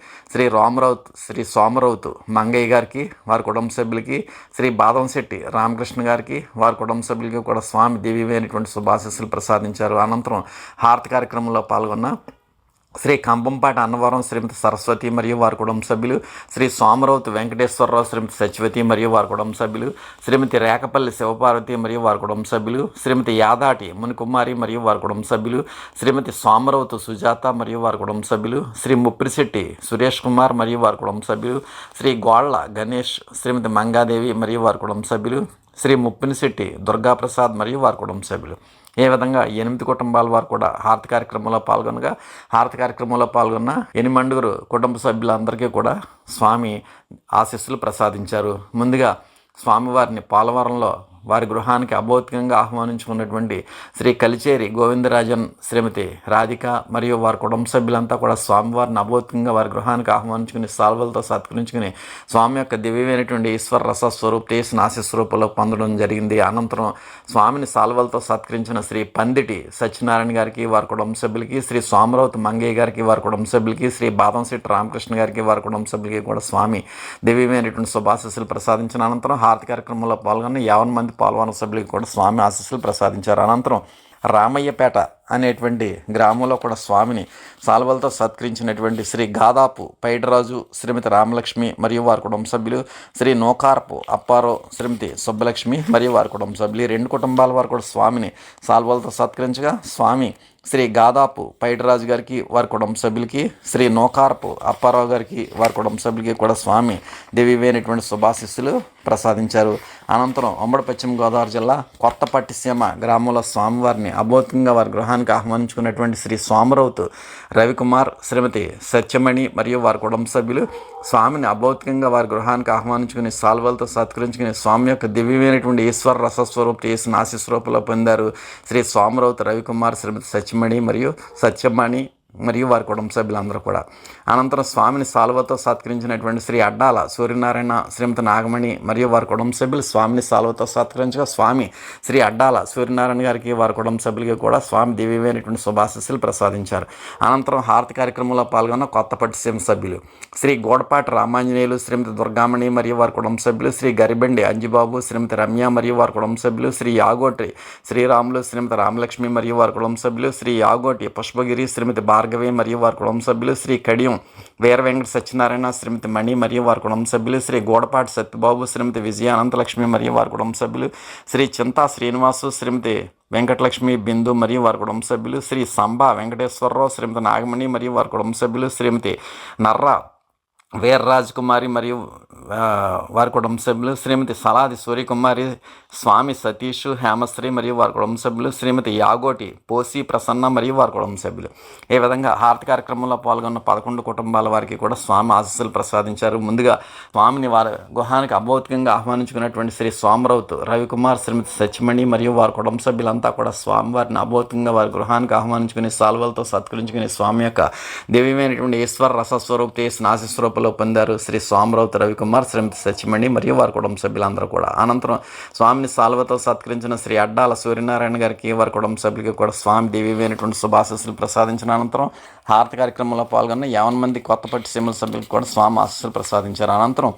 శ్రీ సోమరావుతు మంగయ్య గారికి వారి కుటుంబ సభ్యులకి, శ్రీ బాదంశెట్టి రామకృష్ణ గారికి వారి కుటుంబ సభ్యులకి కూడా స్వామి దివ్యమైనటువంటి శుభాశీస్సులు ప్రసాదించారు. అనంతరం హారతి కార్యక్రమంలో పాల్గొన్న శ్రీ కంబంపాటి అన్నవరం శ్రీమతి సరస్వతి మరియు వారి కుటుంబ సభ్యులు, శ్రీ సోమరావుతు వెంకటేశ్వరరావు, శ్రీమతి సత్యవతి మరియు వారి కుటుంబ సభ్యులు, శ్రీమతి రేకపల్లి శివపార్వతి మరియు వారి కుటుంబ సభ్యులు, శ్రీమతి యాదాటి మునికుమారి మరియు వారి కుటుంబ సభ్యులు, శ్రీమతి సోమరావుతు సుజాత మరియు వారి కుటుంబ సభ్యులు, శ్రీ ముప్పిరిశెట్టి సురేష్ కుమార్ మరియు వారి కుటుంబ సభ్యులు, శ్రీ గోళ్ల గణేష్, శ్రీమతి మంగాదేవి మరియు వారి కుటుంబ సభ్యులు, శ్రీ ముప్పినిశెట్టి దుర్గాప్రసాద్ మరియు వారి కుటుంబ సభ్యులు. ఏ విధంగా 8 కుటుంబాల వారు కూడా హారతి కార్యక్రమంలో పాల్గొనగా హారతి కార్యక్రమంలో పాల్గొన్న 8 కుటుంబ సభ్యులందరికీ కూడా స్వామి ఆశీస్సులు ప్రసాదించారు. ముందుగా స్వామివారిని పోలవరంలో వారి గృహానికి అభౌతికంగా ఆహ్వానించుకున్నటువంటి శ్రీ కలిచేరి గోవిందరాజన్, శ్రీమతి రాధిక మరియు వారి కుటుంబ సభ్యులంతా కూడా స్వామివారిని అభౌతికంగా వారి గృహానికి ఆహ్వానించుకుని సాల్వలతో సత్కరించుకుని స్వామి యొక్క దివ్యమైనటువంటి ఈశ్వర రస స్వరూప్ చేసిన ఆశీస్వరూపంలో పొందడం జరిగింది. అనంతరం స్వామిని సాల్వలతో సత్కరించిన శ్రీ పందిటి సత్యనారాయణ గారికి, వారి కుటుంబ సభ్యులకి, శ్రీ సోమరావుతు మంగయ్య గారికి, వారి కుటుంబ సభ్యులకి, శ్రీ బాదంశెట్టి రామకృష్ణ గారికి, వారి కుటుంబ సభ్యులకి కూడా స్వామి దివ్యమైనటువంటి శుభాశీస్సులు ప్రసాదించిన అనంతరం హారతి కార్యక్రమంలో పాల్గొన్న 50 మంది పాల్గొన్న సభ్యులకి కూడా స్వామి ఆశీస్సులు ప్రసాదించారు. అనంతరం రామయ్యపేట అనేటువంటి గ్రామంలో కూడా స్వామిని సాల్వలతో సత్కరించినటువంటి శ్రీ గాదాపు పైడరాజు, శ్రీమతి రామలక్ష్మి మరియు వారి కుటుంబ సభ్యులు, శ్రీ నోకార్పు అప్పారో, శ్రీమతి సుబ్బలక్ష్మి మరియు వారి కుటుంబ సభ్యులు, 2 కుటుంబాల వారు కూడా స్వామిని సాల్వలతో సత్కరించగా స్వామి శ్రీ గాదాపు పైడరాజు గారికి, వారి కుటుంబ సభ్యులకి, శ్రీ నోకార్పు అప్పారావు గారికి, వారి కుటుంబ సభ్యులకి కూడా స్వామి దివ్యమైనటువంటి శుభాశీస్సులు ప్రసాదించారు. అనంతరం ఉమ్మడి పశ్చిమ గోదావరి జిల్లా కొత్తపట్టిసీమ గ్రామంలో స్వామివారిని అభౌతికంగా వారి గృహానికి ఆహ్వానించుకున్నటువంటి శ్రీ సోమరావుతు రవికుమార్, శ్రీమతి సత్యమణి మరియు వారి కుటుంబ సభ్యులు స్వామిని అభౌతికంగా వారి గృహానికి ఆహ్వానించుకుని సాల్వలతో సత్కరించుకుని స్వామి యొక్క దివ్యమైనటువంటి ఈశ్వర రసస్వరూప్ చేసిన ఆశీస్వరూపంలో పొందారు. శ్రీ సోమరావుతు రవికుమార్, శ్రీమతి సత్యమణి మరియు సత్యమణి మరియు వారి కుటుంబ సభ్యులందరూ కూడా. అనంతరం స్వామిని సాల్వతో సత్కరించినటువంటి శ్రీ అడ్డాల సూర్యనారాయణ, శ్రీమతి నాగమణి మరియు వారి కుటుంబ సభ్యులు స్వామిని సాల్వతో సత్కరించగా స్వామి శ్రీ అడ్డాల సూర్యనారాయణ గారికి, వారి కుటుంబ సభ్యులకి కూడా స్వామి దివ్యమైనటువంటి శుభాశీస్సులు ప్రసాదించారు. అనంతరం హారతి కార్యక్రమంలో పాల్గొన్న కొత్తపట్టిసీమ సభ్యులు శ్రీ గోడపాటి రామాంజనేయులు, శ్రీమతి దుర్గామణి మరియు వారి కుటుంబ సభ్యులు, శ్రీ గరిబండి అంజిబాబు, శ్రీమతి రమ్య మరియు వారి కుటుంబ సభ్యులు, శ్రీ యాగోటి శ్రీరాములు, శ్రీమతి రామలక్ష్మి మరియు వారి కుటుంబ సభ్యులు, శ్రీ యాగోటి పుష్పగిరి, శ్రీమతి భార్గవి మరియు వారి కుటుంబ సభ్యులు, శ్రీ కడియం వీర వెంకట సత్యనారాయణ, శ్రీమతి మణి మరియు వారి కుటుంబ సభ్యులు, శ్రీ గోడపాటి సత్యబాబు, శ్రీమతి విజయ అనంతలక్ష్మి మరియు వారి కుటుంబ సభ్యులు, శ్రీ చింతా శ్రీనివాసు, శ్రీమతి వెంకటలక్ష్మి బిందు మరియు వారి కుటుంబ సభ్యులు, శ్రీ సంభా వెంకటేశ్వరరావు, శ్రీమతి నాగమణి మరియు వారి కుటుంబ సభ్యులు, శ్రీమతి నర్రా వీర్రాజ్ కుమారి మరియు వారి కుటుంబ సభ్యులు, శ్రీమతి సలాది సూర్యకుమారి, స్వామి సతీష్, హేమశ్రీ మరియు వారి కుటుంబ సభ్యులు, శ్రీమతి యాగోటి పోసి ప్రసన్న మరియు వారి కుటుంబ సభ్యులు. ఈ విధంగా హారతి కార్యక్రమంలో పాల్గొన్న 11 కుటుంబాల వారికి కూడా స్వామి ఆశీస్సులు ప్రసాదించారు. ముందుగా స్వామిని వారి గుహానికి అభౌతికంగా ఆహ్వానించుకున్నటువంటి శ్రీ సోమరావుతు రవికుమార్, శ్రీమతి సత్యమణి మరియు వారి కుటుంబ సభ్యులంతా కూడా స్వామివారిని అభౌతికంగా వారి గృహానికి ఆహ్వానించుకుని సాల్వలతో సత్కరించుకుని స్వామి యొక్క దివ్యమైనటువంటి ఈశ్వర రసస్వరూప్ చేసిన ఆశీస్వరూపంలో పొందారు. శ్రీ సోమరావుతు రవికుమార్, శ్రీమతి సత్యమణి మరియు వారి కుటుంబ సభ్యులందరూ కూడా. అనంతరం స్వామిని సాల్వతో సత్కరించిన శ్రీ అడ్డాల సూర్యనారాయణ గారికి, వారి కుటుంబ సభ్యులకి కూడా స్వామి దివ్యమైనటువంటి శుభాశీస్సులు ప్రసాదించిన అనంతరం హారతి కార్యక్రమంలో పాల్గొన్న 50 మంది కొత్తపట్టిసీమ సభ్యులకు కూడా స్వామి ఆశీస్సులు ప్రసాదించారు. అనంతరం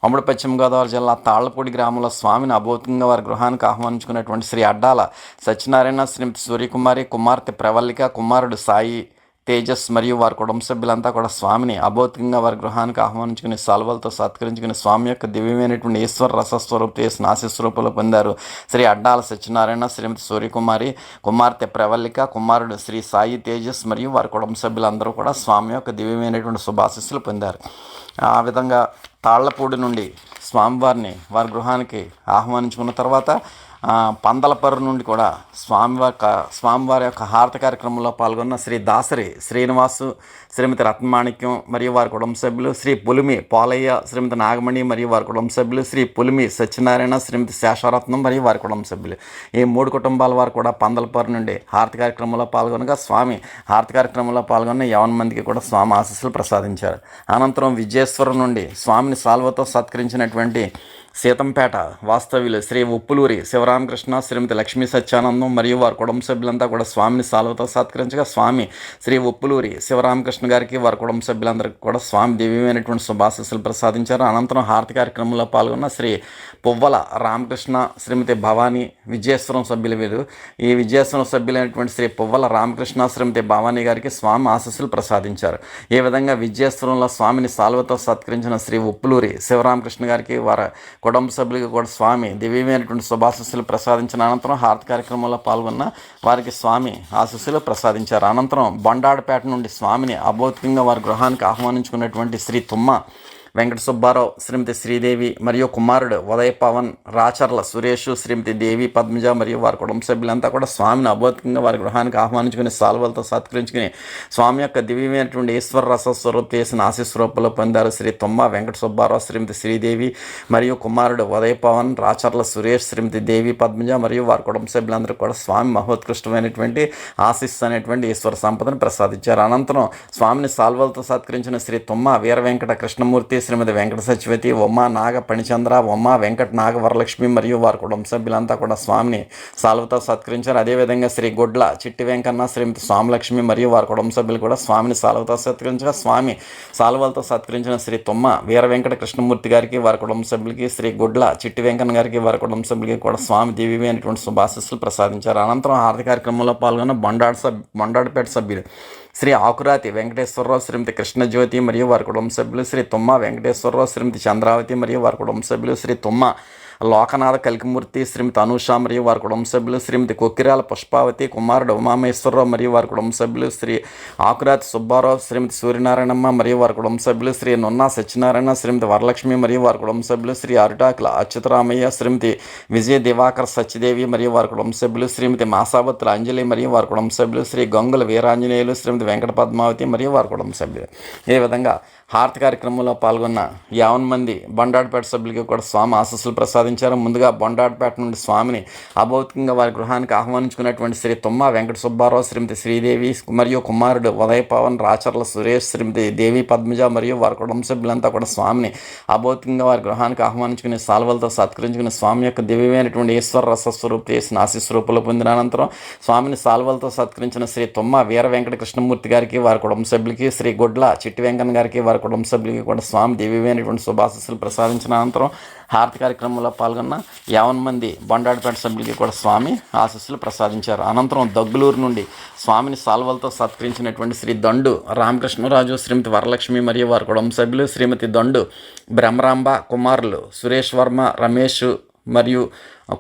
ఉమ్మడి పశ్చిమ గోదావరి జిల్లా తాళ్లపూడి గ్రామంలో స్వామిని అభౌతికంగా వారి గృహానికి ఆహ్వానించుకున్నటువంటి శ్రీ అడ్డాల సత్యనారాయణ, శ్రీమతి సూర్యకుమారి, కుమార్తె ప్రవల్లిక, కుమారుడు సాయి తేజస్ మరియు వారి కుటుంబ సభ్యులంతా కూడా స్వామిని అభౌతికంగా వారి గృహానికి ఆహ్వానించుకుని సాల్వలతో సత్కరించుకుని స్వామి యొక్క దివ్యమైనటువంటి ఈశ్వర రసస్వరూప్ చేసిన ఆశీస్వరూపంలో పొందారు. శ్రీ అడ్డాల సత్యనారాయణ, శ్రీమతి సూర్యకుమారి, కుమార్తె ప్రవల్లిక, కుమారుడు శ్రీ సాయి తేజస్ మరియు వారి కుటుంబ సభ్యులందరూ కూడా స్వామి యొక్క దివ్యమైనటువంటి శుభాశీస్సులు పొందారు. ఆ విధంగా తాళ్లపూడి నుండి స్వామివారిని వారి గృహానికి ఆహ్వానించుకున్న తర్వాత పందలపర్రు నుండి కూడా స్వామివారి యొక్క హారతి కార్యక్రమంలో పాల్గొన్న శ్రీ దాసరి శ్రీనివాసు, శ్రీమతి రత్నమాణిక్యం మరియు వారి కుటుంబ సభ్యులు, శ్రీ పులిమి పోలయ్య, శ్రీమతి నాగమణి మరియు వారి కుటుంబ సభ్యులు, శ్రీ పులిమి సత్యనారాయణ, శ్రీమతి శేషరత్నం మరియు వారి కుటుంబ సభ్యులు. ఈ 3 కుటుంబాల వారు కూడా పందలపర్రు నుండి హారతి కార్యక్రమంలో పాల్గొనగా స్వామి హారతి కార్యక్రమంలో పాల్గొన్న 50 మందికి కూడా స్వామి ఆశీస్సులు ప్రసాదించారు. అనంతరం విజయేశ్వరం నుండి స్వామిని సాల్వతో సత్కరించినటువంటి సీతంపేట వాస్తవ్యులు శ్రీ ఉప్పులూరి శివరామకృష్ణ, శ్రీమతి లక్ష్మీ సత్యానందం మరియు వారి కుటుంబ సభ్యులంతా కూడా స్వామిని సాల్వతో సత్కరించగా స్వామి శ్రీ ఉప్పులూరి శివరామకృష్ణ గారికి, వారి కుటుంబ సభ్యులందరికీ కూడా స్వామి దివ్యమైనటువంటి శుభాశీస్సులు ప్రసాదించారు. అనంతరం హారతి కార్యక్రమంలో పాల్గొన్న శ్రీ పువ్వల రామకృష్ణ, శ్రీమతి భవానీ విజయేశ్వరం సభ్యులు వీరు. ఈ విజయేశ్వరం సభ్యులైనటువంటి శ్రీ పువ్వల రామకృష్ణ, శ్రీమతి భవానీ గారికి స్వామి ఆశీస్సులు ప్రసాదించారు. ఈ విధంగా విజయేశ్వరంలో స్వామిని సాల్వతో సత్కరించిన శ్రీ ఉప్పులూరి శివరామకృష్ణ గారికి, వారి కుటుంబ సభ్యులకి కూడా స్వామి దివ్యమైనటువంటి శుభాశీస్సులు ప్రసాదించిన అనంతరం హారతి కార్యక్రమంలో పాల్గొన్న వారికి స్వామి ఆశీస్సులు ప్రసాదించారు. అనంతరం బొండాడపేట నుండి స్వామిని అభౌతికంగా వారి గృహానికి ఆహ్వానించుకున్నటువంటి శ్రీ తుమ్మ వెంకట సుబ్బారావు, శ్రీమతి శ్రీదేవి మరియు కుమారుడు ఉదయ్ పవన్, రాచర్ల సురేష్, శ్రీమతి దేవి పద్మజ మరియు వారి కుటుంబ సభ్యులంతా కూడా స్వామిని అభౌతికంగా వారి గృహానికి ఆహ్వానించుకుని సాల్వలతో సత్కరించుకుని స్వామి యొక్క దివ్యమైనటువంటి ఈశ్వర రస స్వరూప చేసిన ఆశీస్సు రూపంలో పొందారు. శ్రీ తుమ్మ వెంకట సుబ్బారావు, శ్రీమతి శ్రీదేవి మరియు కుమారుడు ఉదయ్ పవన్, రాచర్ల సురేష్, శ్రీమతి దేవి పద్మజ మరియు వారి కుటుంబ సభ్యులందరూ కూడా స్వామి మహోత్కృష్టమైనటువంటి ఆశీస్సు అనేటువంటి ఈశ్వర సంపదను ప్రసాదించారు. అనంతరం స్వామిని సాల్వలతో సత్కరించిన శ్రీ తుమ్మ వీర వెంకట కృష్ణమూర్తి, శ్రీమతి వెంకట సత్యవతి, ఉమా నాగ పణిచంద్ర, ఉమా వెంకట నాగ వరలక్ష్మి మరియు వారి కుటుంబ సభ్యులంతా కూడా స్వామిని సాల్వతో సత్కరించారు. అదేవిధంగా శ్రీ గొడ్ల చిట్టి వెంకన్న, శ్రీమతి స్వామలక్ష్మి మరియు వారి కుటుంబ సభ్యులు కూడా స్వామిని సాల్వతో సత్కరించగా స్వామి సాల్వలతో సత్కరించిన శ్రీ తుమ్మ వీర వెంకట కృష్ణమూర్తి గారికి, వారి కుటుంబ సభ్యులకి, శ్రీ గొడ్ల చిట్టి వెంకన్న గారికి, వారి కుటుంబ సభ్యులకి కూడా స్వామి దివ్యమైనటువంటి శుభాశీస్సులు ప్రసాదించారు. అనంతరం హారతి కార్యక్రమంలో పాల్గొన్న బొండాడపేట సభ్యులు శ్రీ ఆకురాతి వెంకటేశ్వరరావు, శ్రీమతి కృష్ణజ్యోతి మరియు వారి కుటుంబ సభ్యులు, శ్రీ తుమ్మ వెంకటేశ్వరరావు, శ్రీమతి చంద్రావతి మరియు వారి కుటుంబ సభ్యులు, శ్రీ తుమ్మ లోకనాథ కలికిమూర్తి, శ్రీమతి అనూష మరియు వారి కుటుంబ సభ్యులు, శ్రీమతి కొక్కిరాల పుష్పావతి, కుమారుడు ఉమామేశ్వరరావు మరియు వారి కుటుంబ సభ్యులు, శ్రీ ఆకురాతి సుబ్బారావు, శ్రీమతి సూర్యనారాయణమ్మ మరియు వారి కుటుంబ సభ్యులు, శ్రీ నున్నా సత్యనారాయణ, శ్రీమతి వరలక్ష్మి మరియు వారి కుటుంబ సభ్యులు, శ్రీ అరిటాకుల అచ్యుతరామయ్య, శ్రీమతి విజయ దివాకర్ సత్యదేవి మరియు వారి కుటుంబ సభ్యులు, శ్రీమతి మాసాబత్తుల అంజలి మరియు వారి కుటుంబ సభ్యులు, శ్రీ గంగుల వీరాంజనేయులు, శ్రీమతి వెంకట పద్మావతి మరియు వారి కుటుంబ సభ్యులు. ఈ విధంగా హారతి కార్యక్రమంలో పాల్గొన్న 50 మంది బొండాడపేట సభ్యులకి కూడా స్వామి ఆశీస్సులు ప్రసాదించారు. ముందుగా బొండాడపేట నుండి స్వామిని అభౌతికంగా వారి గృహానికి ఆహ్వానించుకున్నటువంటి శ్రీ తుమ్మ వెంకట సుబ్బారావు, శ్రీమతి శ్రీదేవి మరియు కుమారుడు ఉదయ్ పవన్, రాచర్ల సురేష్, శ్రీమతి దేవి పద్మజ మరియు వారి కుటుంబ సభ్యులంతా కూడా స్వామిని అభౌతికంగా వారి గృహానికి ఆహ్వానించుకుని సాల్వలతో సత్కరించుకుని స్వామి యొక్క దివ్యమైనటువంటి ఈశ్వర రసస్వరూప చేసిన ఆశీస్సు రూపంలో పొందిన అనంతరం స్వామిని సాల్వలతో సత్కరించిన శ్రీ తుమ్మ వీర వెంకట కృష్ణమూర్తి గారికి, వారి కుటుంబ సభ్యులకి, శ్రీ గొడ్ల చిట్టి వెంకన్న గారికి, వారి కుటుంబ సభ్యులకి కూడా స్వామి దివ్యమైనటువంటి శుభాశీస్సులు ప్రసాదించిన అనంతరం హారతి కార్యక్రమంలో పాల్గొన్న 50 మంది బొండాడపేట సభ్యులకి కూడా స్వామి ఆశీస్సులు ప్రసాదించారు. అనంతరం దగ్గులూరు నుండి స్వామిని సాల్వలతో సత్కరించినటువంటి శ్రీ దండు రామకృష్ణరాజు, శ్రీమతి వరలక్ష్మి మరియు వారి కుటుంబ సభ్యులు, శ్రీమతి దండు బ్రహ్మరాంబ, కుమారులు సురేష్ వర్మ, రమేష్ మరియు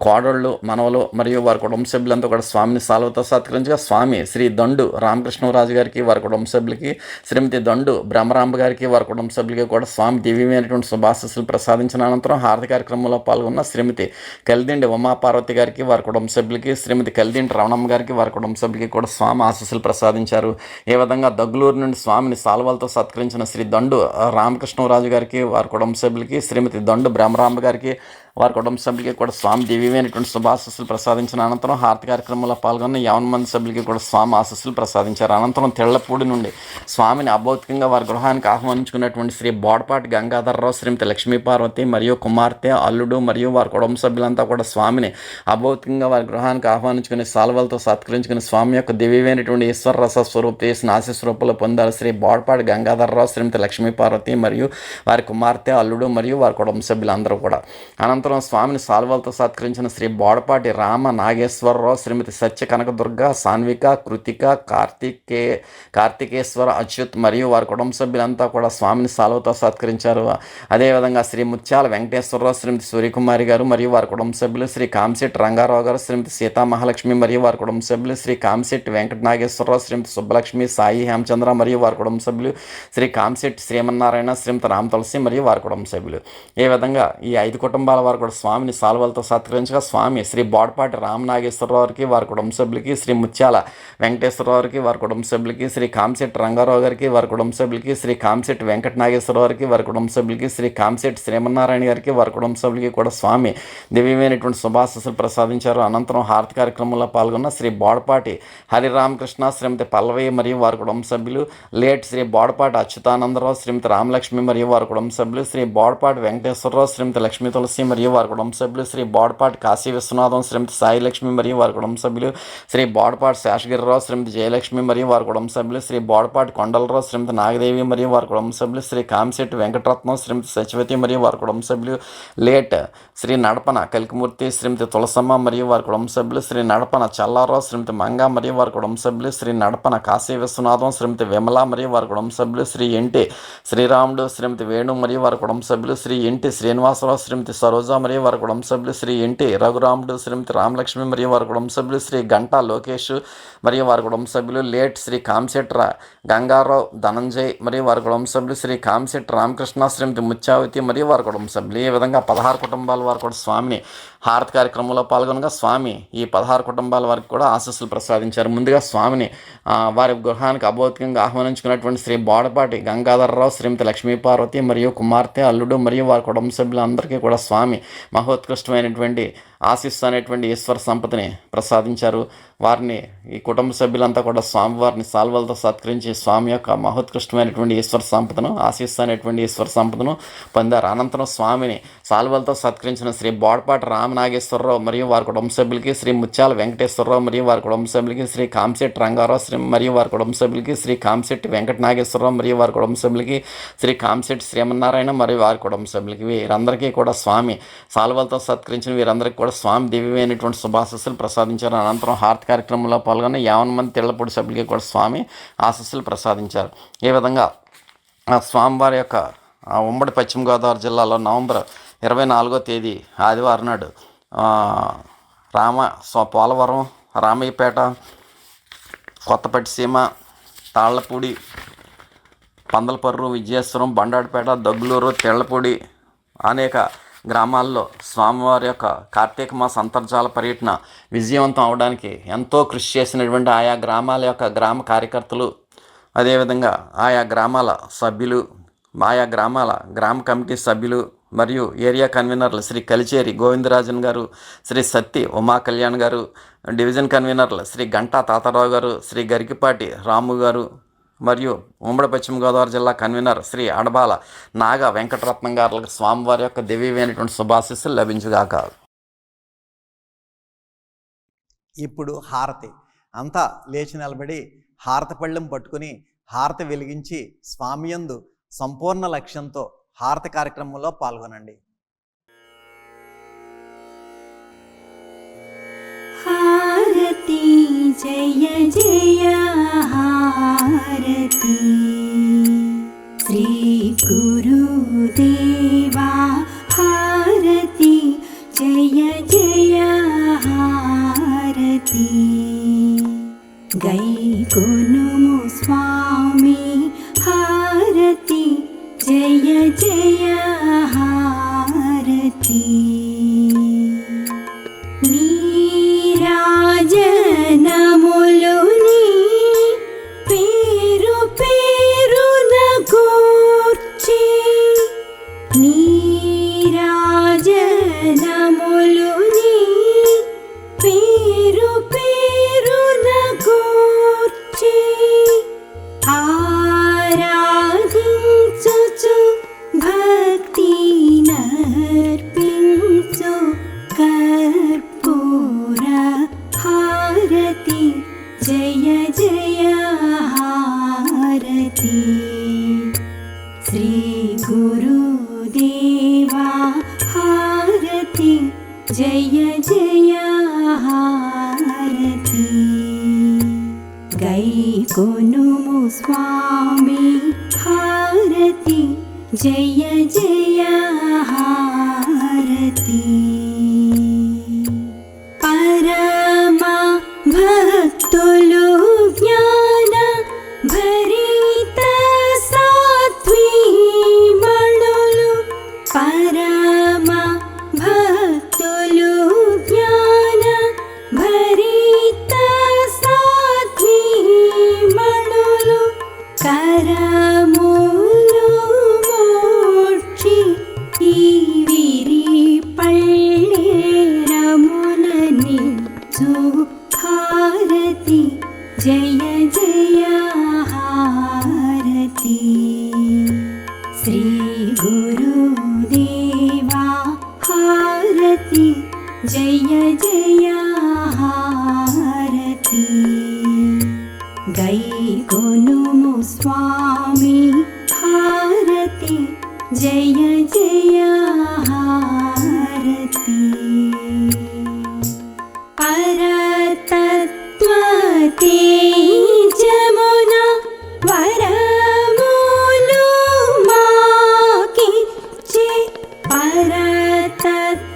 కోడళ్ళు, మనవలు మరియు వారి కుటుంబ సభ్యులంతా కూడా స్వామిని సాల్వతో సత్కరించగా స్వామి శ్రీ దండు రామకృష్ణరాజు గారికి, వారి కుటుంబ సభ్యులకి, శ్రీమతి దండు బ్రహ్మరాంబ గారికి, వారి కుటుంబ సభ్యులకి కూడా స్వామి దివ్యమైనటువంటి శుభాశీస్సులు ప్రసాదించిన అనంతరం హారతి కార్యక్రమంలో పాల్గొన్న శ్రీమతి కలిదిండి ఉమాపార్వతి గారికి, వారి కుటుంబ సభ్యులకి, శ్రీమతి కలిదిండి రమణమ్మ గారికి, వారి కుటుంబ సభ్యులకి కూడా స్వామి ఆశీస్సులు ప్రసాదించారు. ఈ విధంగా దగ్గులూరు నుండి స్వామిని సాల్వలతో సత్కరించిన శ్రీ దండు రామకృష్ణరాజు గారికి, వారి కుటుంబ సభ్యులకి, శ్రీమతి దండు బ్రహ్మరాంబ గారికి, వారి కుటుంబ సభ్యులకి కూడా స్వామి దివ్యమైనటువంటి శుభాశీస్సులు ప్రసాదించిన అనంతరం హారతి కార్యక్రమంలో పాల్గొన్న 50 మంది సభ్యులకి కూడా స్వామి ఆశీస్సులు ప్రసాదించారు. అనంతరం తెళ్లపూడి నుండి స్వామిని అభౌతికంగా వారి గృహానికి ఆహ్వానించుకున్నటువంటి శ్రీ బోడపాటి గంగాధరరావు, శ్రీమతి లక్ష్మీపార్వతి మరియు కుమార్తె, అల్లుడు మరియు వారి కుటుంబ సభ్యులంతా కూడా స్వామిని అభౌతికంగా వారి గృహానికి ఆహ్వానించుకుని సాల్వలతో సత్కరించుకుని స్వామి యొక్క దివ్యమైనటువంటి ఈశ్వర రస స్వరూప చేసిన ఆశీస్సు రూపంలో పొందారు. శ్రీ బోడపాటి గంగాధరరావు, శ్రీమతి లక్ష్మీపార్వతి మరియు వారి కుమార్తె, అల్లుడు మరియు వారి కుటుంబ సభ్యులందరూ కూడా. అనంతరం స్వామిని సాల్వలతో సత్కరించిన శ్రీ బోడపాటి రామ నాగేశ్వరరావు, శ్రీమతి సత్య కనకదుర్గ, సాన్విక, కృతిక, కార్తికేశ్వర, అచ్యుత్ మరియు వారి కుటుంబ సభ్యులంతా కూడా స్వామిని సాల్వతో సత్కరించారు. అదేవిధంగా శ్రీ ముత్యాల వెంకటేశ్వరరావు, శ్రీమతి సూర్యకుమారి గారు మరియు వారి కుటుంబ సభ్యులు, శ్రీ కామిశెట్టి రంగారావు గారు, శ్రీమతి సీతామహాలక్ష్మి మరియు వారి కుటుంబ సభ్యులు, శ్రీ కామిశెట్టి వెంకట నాగేశ్వరరావు, శ్రీమతి సుబ్బలక్ష్మి, సాయి హేమచంద్ర మరియు వారి కుటుంబ సభ్యులు, శ్రీ కామిశెట్టి శ్రీమన్నారాయణ, శ్రీమతి రామ తులసి మరియు వారి కుటుంబ సభ్యులు. ఈ విధంగా ఈ 5 కుటుంబాల వారు కూడా స్వామిని సాల్వలతో సత్కరించగా స్వామి శ్రీ బోడపాటి రామనాగేశ్వరరావుకి, వారి కుటుంబ సభ్యులకి, శ్రీ ముత్యాల వెంకటేశ్వరరావుకి, వారి కుటుంబ సభ్యులకి, శ్రీ కామిశెట్టి రంగారావు గారికి, వారి కుటుంబ సభ్యులకి, శ్రీ కామిశెట్టి వెంకట నాగేశ్వరరావుకి, వారి కుటుంబ సభ్యులకి, శ్రీ కామిశెట్టి శ్రీమన్నారాయణ గారికి, వారి కుటుంబ సభ్యులకి కూడా స్వామి దివ్యమైనటువంటి శుభాశీస్సులు ప్రసాదించారు. అనంతరం హారతి కార్యక్రమంలో పాల్గొన్న శ్రీ బోడపాటి హరిరామకృష్ణ, శ్రీమతి పల్లవి మరియు వారి కుటుంబ సభ్యులు, లేట్ శ్రీ బోడపాటి అచ్యుతానందరావు, శ్రీమతి రామలక్ష్మి మరియు వారి కుటుంబ సభ్యులు, శ్రీ బోడపాటి వెంకటేశ్వరరావు, శ్రీమతి లక్ష్మీ తులసి మరియు వారి కుటుంబ సభ్యులు, శ్రీ బోడపాటి కాశీ విశ్వనాథం, శ్రీమతి సాయి లక్ష్మి మరియు వారి కుటుంబ సభ్యులు, శ్రీ బోడపాటి శేషగిరిరావు, శ్రీమతి జయలక్ష్మి మరియు వారి కుటుంబ సభ్యులు, శ్రీ బోడపాటి కొండలరావు, శ్రీమతి నాగదేవి మరియు వారి కుటుంబ సభ్యులు, శ్రీ కామిశెట్టి వెంకటరత్నం, శ్రీమతి సత్యవతి మరియు వారి కుటుంబ సభ్యులు, లేట్ శ్రీ నడపన కలికిమూర్తి, శ్రీమతి తులసమ్మ మరియు వారి కుటుంబ సభ్యులు, శ్రీ నడపన చల్లారావు, శ్రీమతి మంగ మరియు వారి కుటుంబ సభ్యులు, శ్రీ నడపన కాశీ విశ్వనాథం, శ్రీమతి విమల మరియు వారి కుటుంబ సభ్యులు, శ్రీ ఎంటి శ్రీరాముడు, శ్రీమతి వేణు మరియు వారి కుటుంబ సభ్యులు, శ్రీ ఎంటి శ్రీనివాసరావు, శ్రీమతి సరోజ మరియు వారి కుటుంబ సభ్యులు శ్రీ ఎన్టీ రఘురాముడు, శ్రీమతి రామలక్ష్మి మరియు వారి కుటుంబ సభ్యులు, శ్రీ గంటా లోకేష్ మరియు వారి కుటుంబ సభ్యులు, లేట్ శ్రీ కాంశెట్ర గంగారావు ధనంజయ్ మరియు వారి కుటుంబ సభ్యులు, శ్రీ కాంశెట్టి రామకృష్ణ, శ్రీమతి ముత్యావతి మరియు వారి కుటుంబ సభ్యులు. ఈ విధంగా 16 కుటుంబాల వారు కూడా స్వామిని హారతి కార్యక్రమంలో పాల్గొనగా స్వామి ఈ 16 కుటుంబాల వారికి కూడా ఆశీస్సులు ప్రసాదించారు. ముందుగా స్వామిని వారి గృహానికి అభౌతికంగా ఆహ్వానించుకున్నటువంటి శ్రీ బోడపాటి గంగాధరరావు, శ్రీమతి లక్ష్మీపార్వతి మరియు కుమార్తె, అల్లుడు మరియు వారి కుటుంబ సభ్యులందరికీ కూడా స్వామి మహోత్కృష్టమైనటువంటి ఆశీస్సు అనేటువంటి ఈశ్వర సంపదని ప్రసాదించారు. వారిని ఈ కుటుంబ సభ్యులంతా కూడా స్వామివారిని సాల్వలతో సత్కరించి స్వామి యొక్క మహోత్కృష్టమైనటువంటి ఈశ్వర సంపదను, ఆశీస్సు అనేటువంటి ఈశ్వర సంపదను పొందారు. అనంతరం స్వామిని సాల్వలతో సత్కరించిన శ్రీ బోడపాటి రామనాగేశ్వరరావు మరియు వారి కుటుంబ సభ్యులకి, శ్రీ ముత్యాల వెంకటేశ్వరరావు మరియు వారి కుటుంబ సభ్యులకి, శ్రీ కాంశెట్టి రంగారావు మరియు వారి కుటుంబ సభ్యులకి, శ్రీ కాంశెట్టి వెంకట నాగేశ్వరరావు మరియు వారి కుటుంబ సభ్యులకి, శ్రీ కాంశెట్టి శ్రీమన్నారాయణ మరియు వారి కుటుంబ సభ్యులకి, వీరందరికీ కూడా స్వామి సాల్వలతో సత్కరించిన వీరందరికీ కూడా స్వామి దివ్యమైనటువంటి శుభాశీస్సులు ప్రసాదించారు. అనంతరం హారతి కార్యక్రమంలో పాల్గొన్న 50 మంది తెల్లపూడి సభ్యులకి కూడా స్వామి ఆశీస్సులు ప్రసాదించారు. ఈ విధంగా స్వామివారి యొక్క ఉమ్మడి పశ్చిమ గోదావరి జిల్లాలో నవంబర్ 24వ తేదీ ఆదివారం నాడు పోలవరం, రామయ్యపేట, కొత్తపట్టిసీమ, తాళ్లపూడి, పందలపర్రు, విజయేశ్వరం, బండాడిపేట, దగ్గులూరు, తెళ్లపూడి అనేక గ్రామాల్లో స్వామివారి యొక్క కార్తీక మాస అంతర్జాల పర్యటన విజయవంతం అవడానికి ఎంతో కృషి చేసినటువంటి ఆయా గ్రామాల యొక్క గ్రామ కార్యకర్తలు, అదేవిధంగా ఆయా గ్రామాల సభ్యులు, ఆయా గ్రామాల గ్రామ కమిటీ సభ్యులు మరియు ఏరియా కన్వీనర్లు శ్రీ కలిచేరి గోవిందరాజన్ గారు, శ్రీ సత్తి ఉమా కళ్యాణ్ గారు, డివిజన్ కన్వీనర్లు శ్రీ గంటా తాతారావు గారు, శ్రీ గరికిపాటి రాము గారు మరియు ఉమ్మడి పశ్చిమ గోదావరి జిల్లా కన్వీనర్ శ్రీ అడబాల నాగ వెంకటరత్నం గారులకు స్వామివారి యొక్క దివ్యమైనటువంటి శుభాశీస్సులు లభించుగాక. ఇప్పుడు హారతి అంతా లేచి నిలబడి హారతి పళ్ళెం పట్టుకుని హారతి వెలిగించి స్వామియందు సంపూర్ణ లక్ష్యంతో హారతి కార్యక్రమంలో పాల్గొనండి. హారతి జయ జయ హారతి శ్రీ గురుదేవా హారతి జయ జయ హారతి గైకొనుము స్వామి హారతి జయ జయ హారతి నీరాజనములుని పేరు పేరున కూర్చి నీరాజనములుని పేరు పేరున కూర్చి ఆరాధించుచు భక్తి నర్పించు కర్పూర హారతి జయ జయ హారతి శ్రీ గురుదేవా హారతి జయ జయ హారతి గైకొనుము స్వామి హారతి జయ జయ హారతి పరమ భక్తులు జ్ఞాన భరిత సాత్వీమణులు పరమ భక్తులు జ్ఞాన భరిత సాత్వీమణులు కరములు మోక్షి ఈ విరి పళ్ళేరములని హారతి జయ జయ హారతి శ్రీ గురుదేవా హారతి జయ జయ హారతి గైకొనుము స్వామి హారతి జయ జయ హారతి పరతత్వతే జమున వరములు మాకిచ్చే పరతత్వ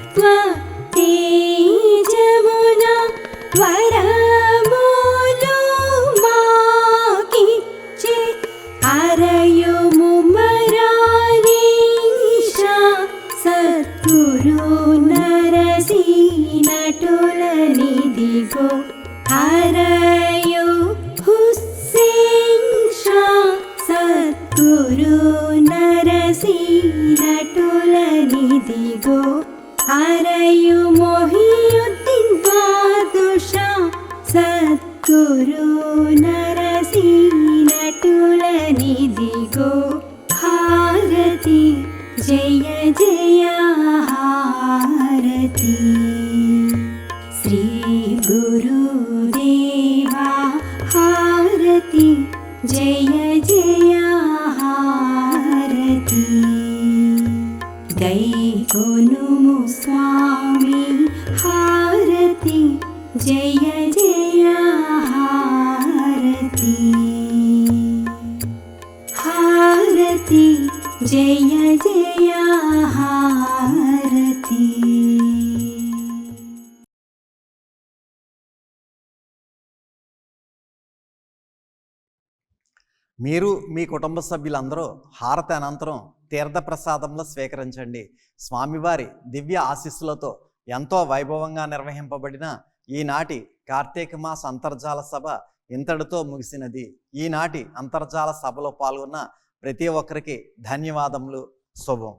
हारति जय जय हारति गैकोनुमु स्वामी हारति जय जय हारति हारति जय जय हारति। మీరు మీ కుటుంబ సభ్యులందరూ హారతి అనంతరం తీర్థప్రసాదంలో స్వీకరించండి. స్వామివారి దివ్య ఆశీస్సులతో ఎంతో వైభవంగా నిర్వహింపబడిన ఈనాటి కార్తీక మాస అంతర్జాల సభ ఇంతటితో ముగిసినది. ఈనాటి అంతర్జాల సభలో పాల్గొన్న ప్రతి ఒక్కరికి ధన్యవాదములు. శుభం.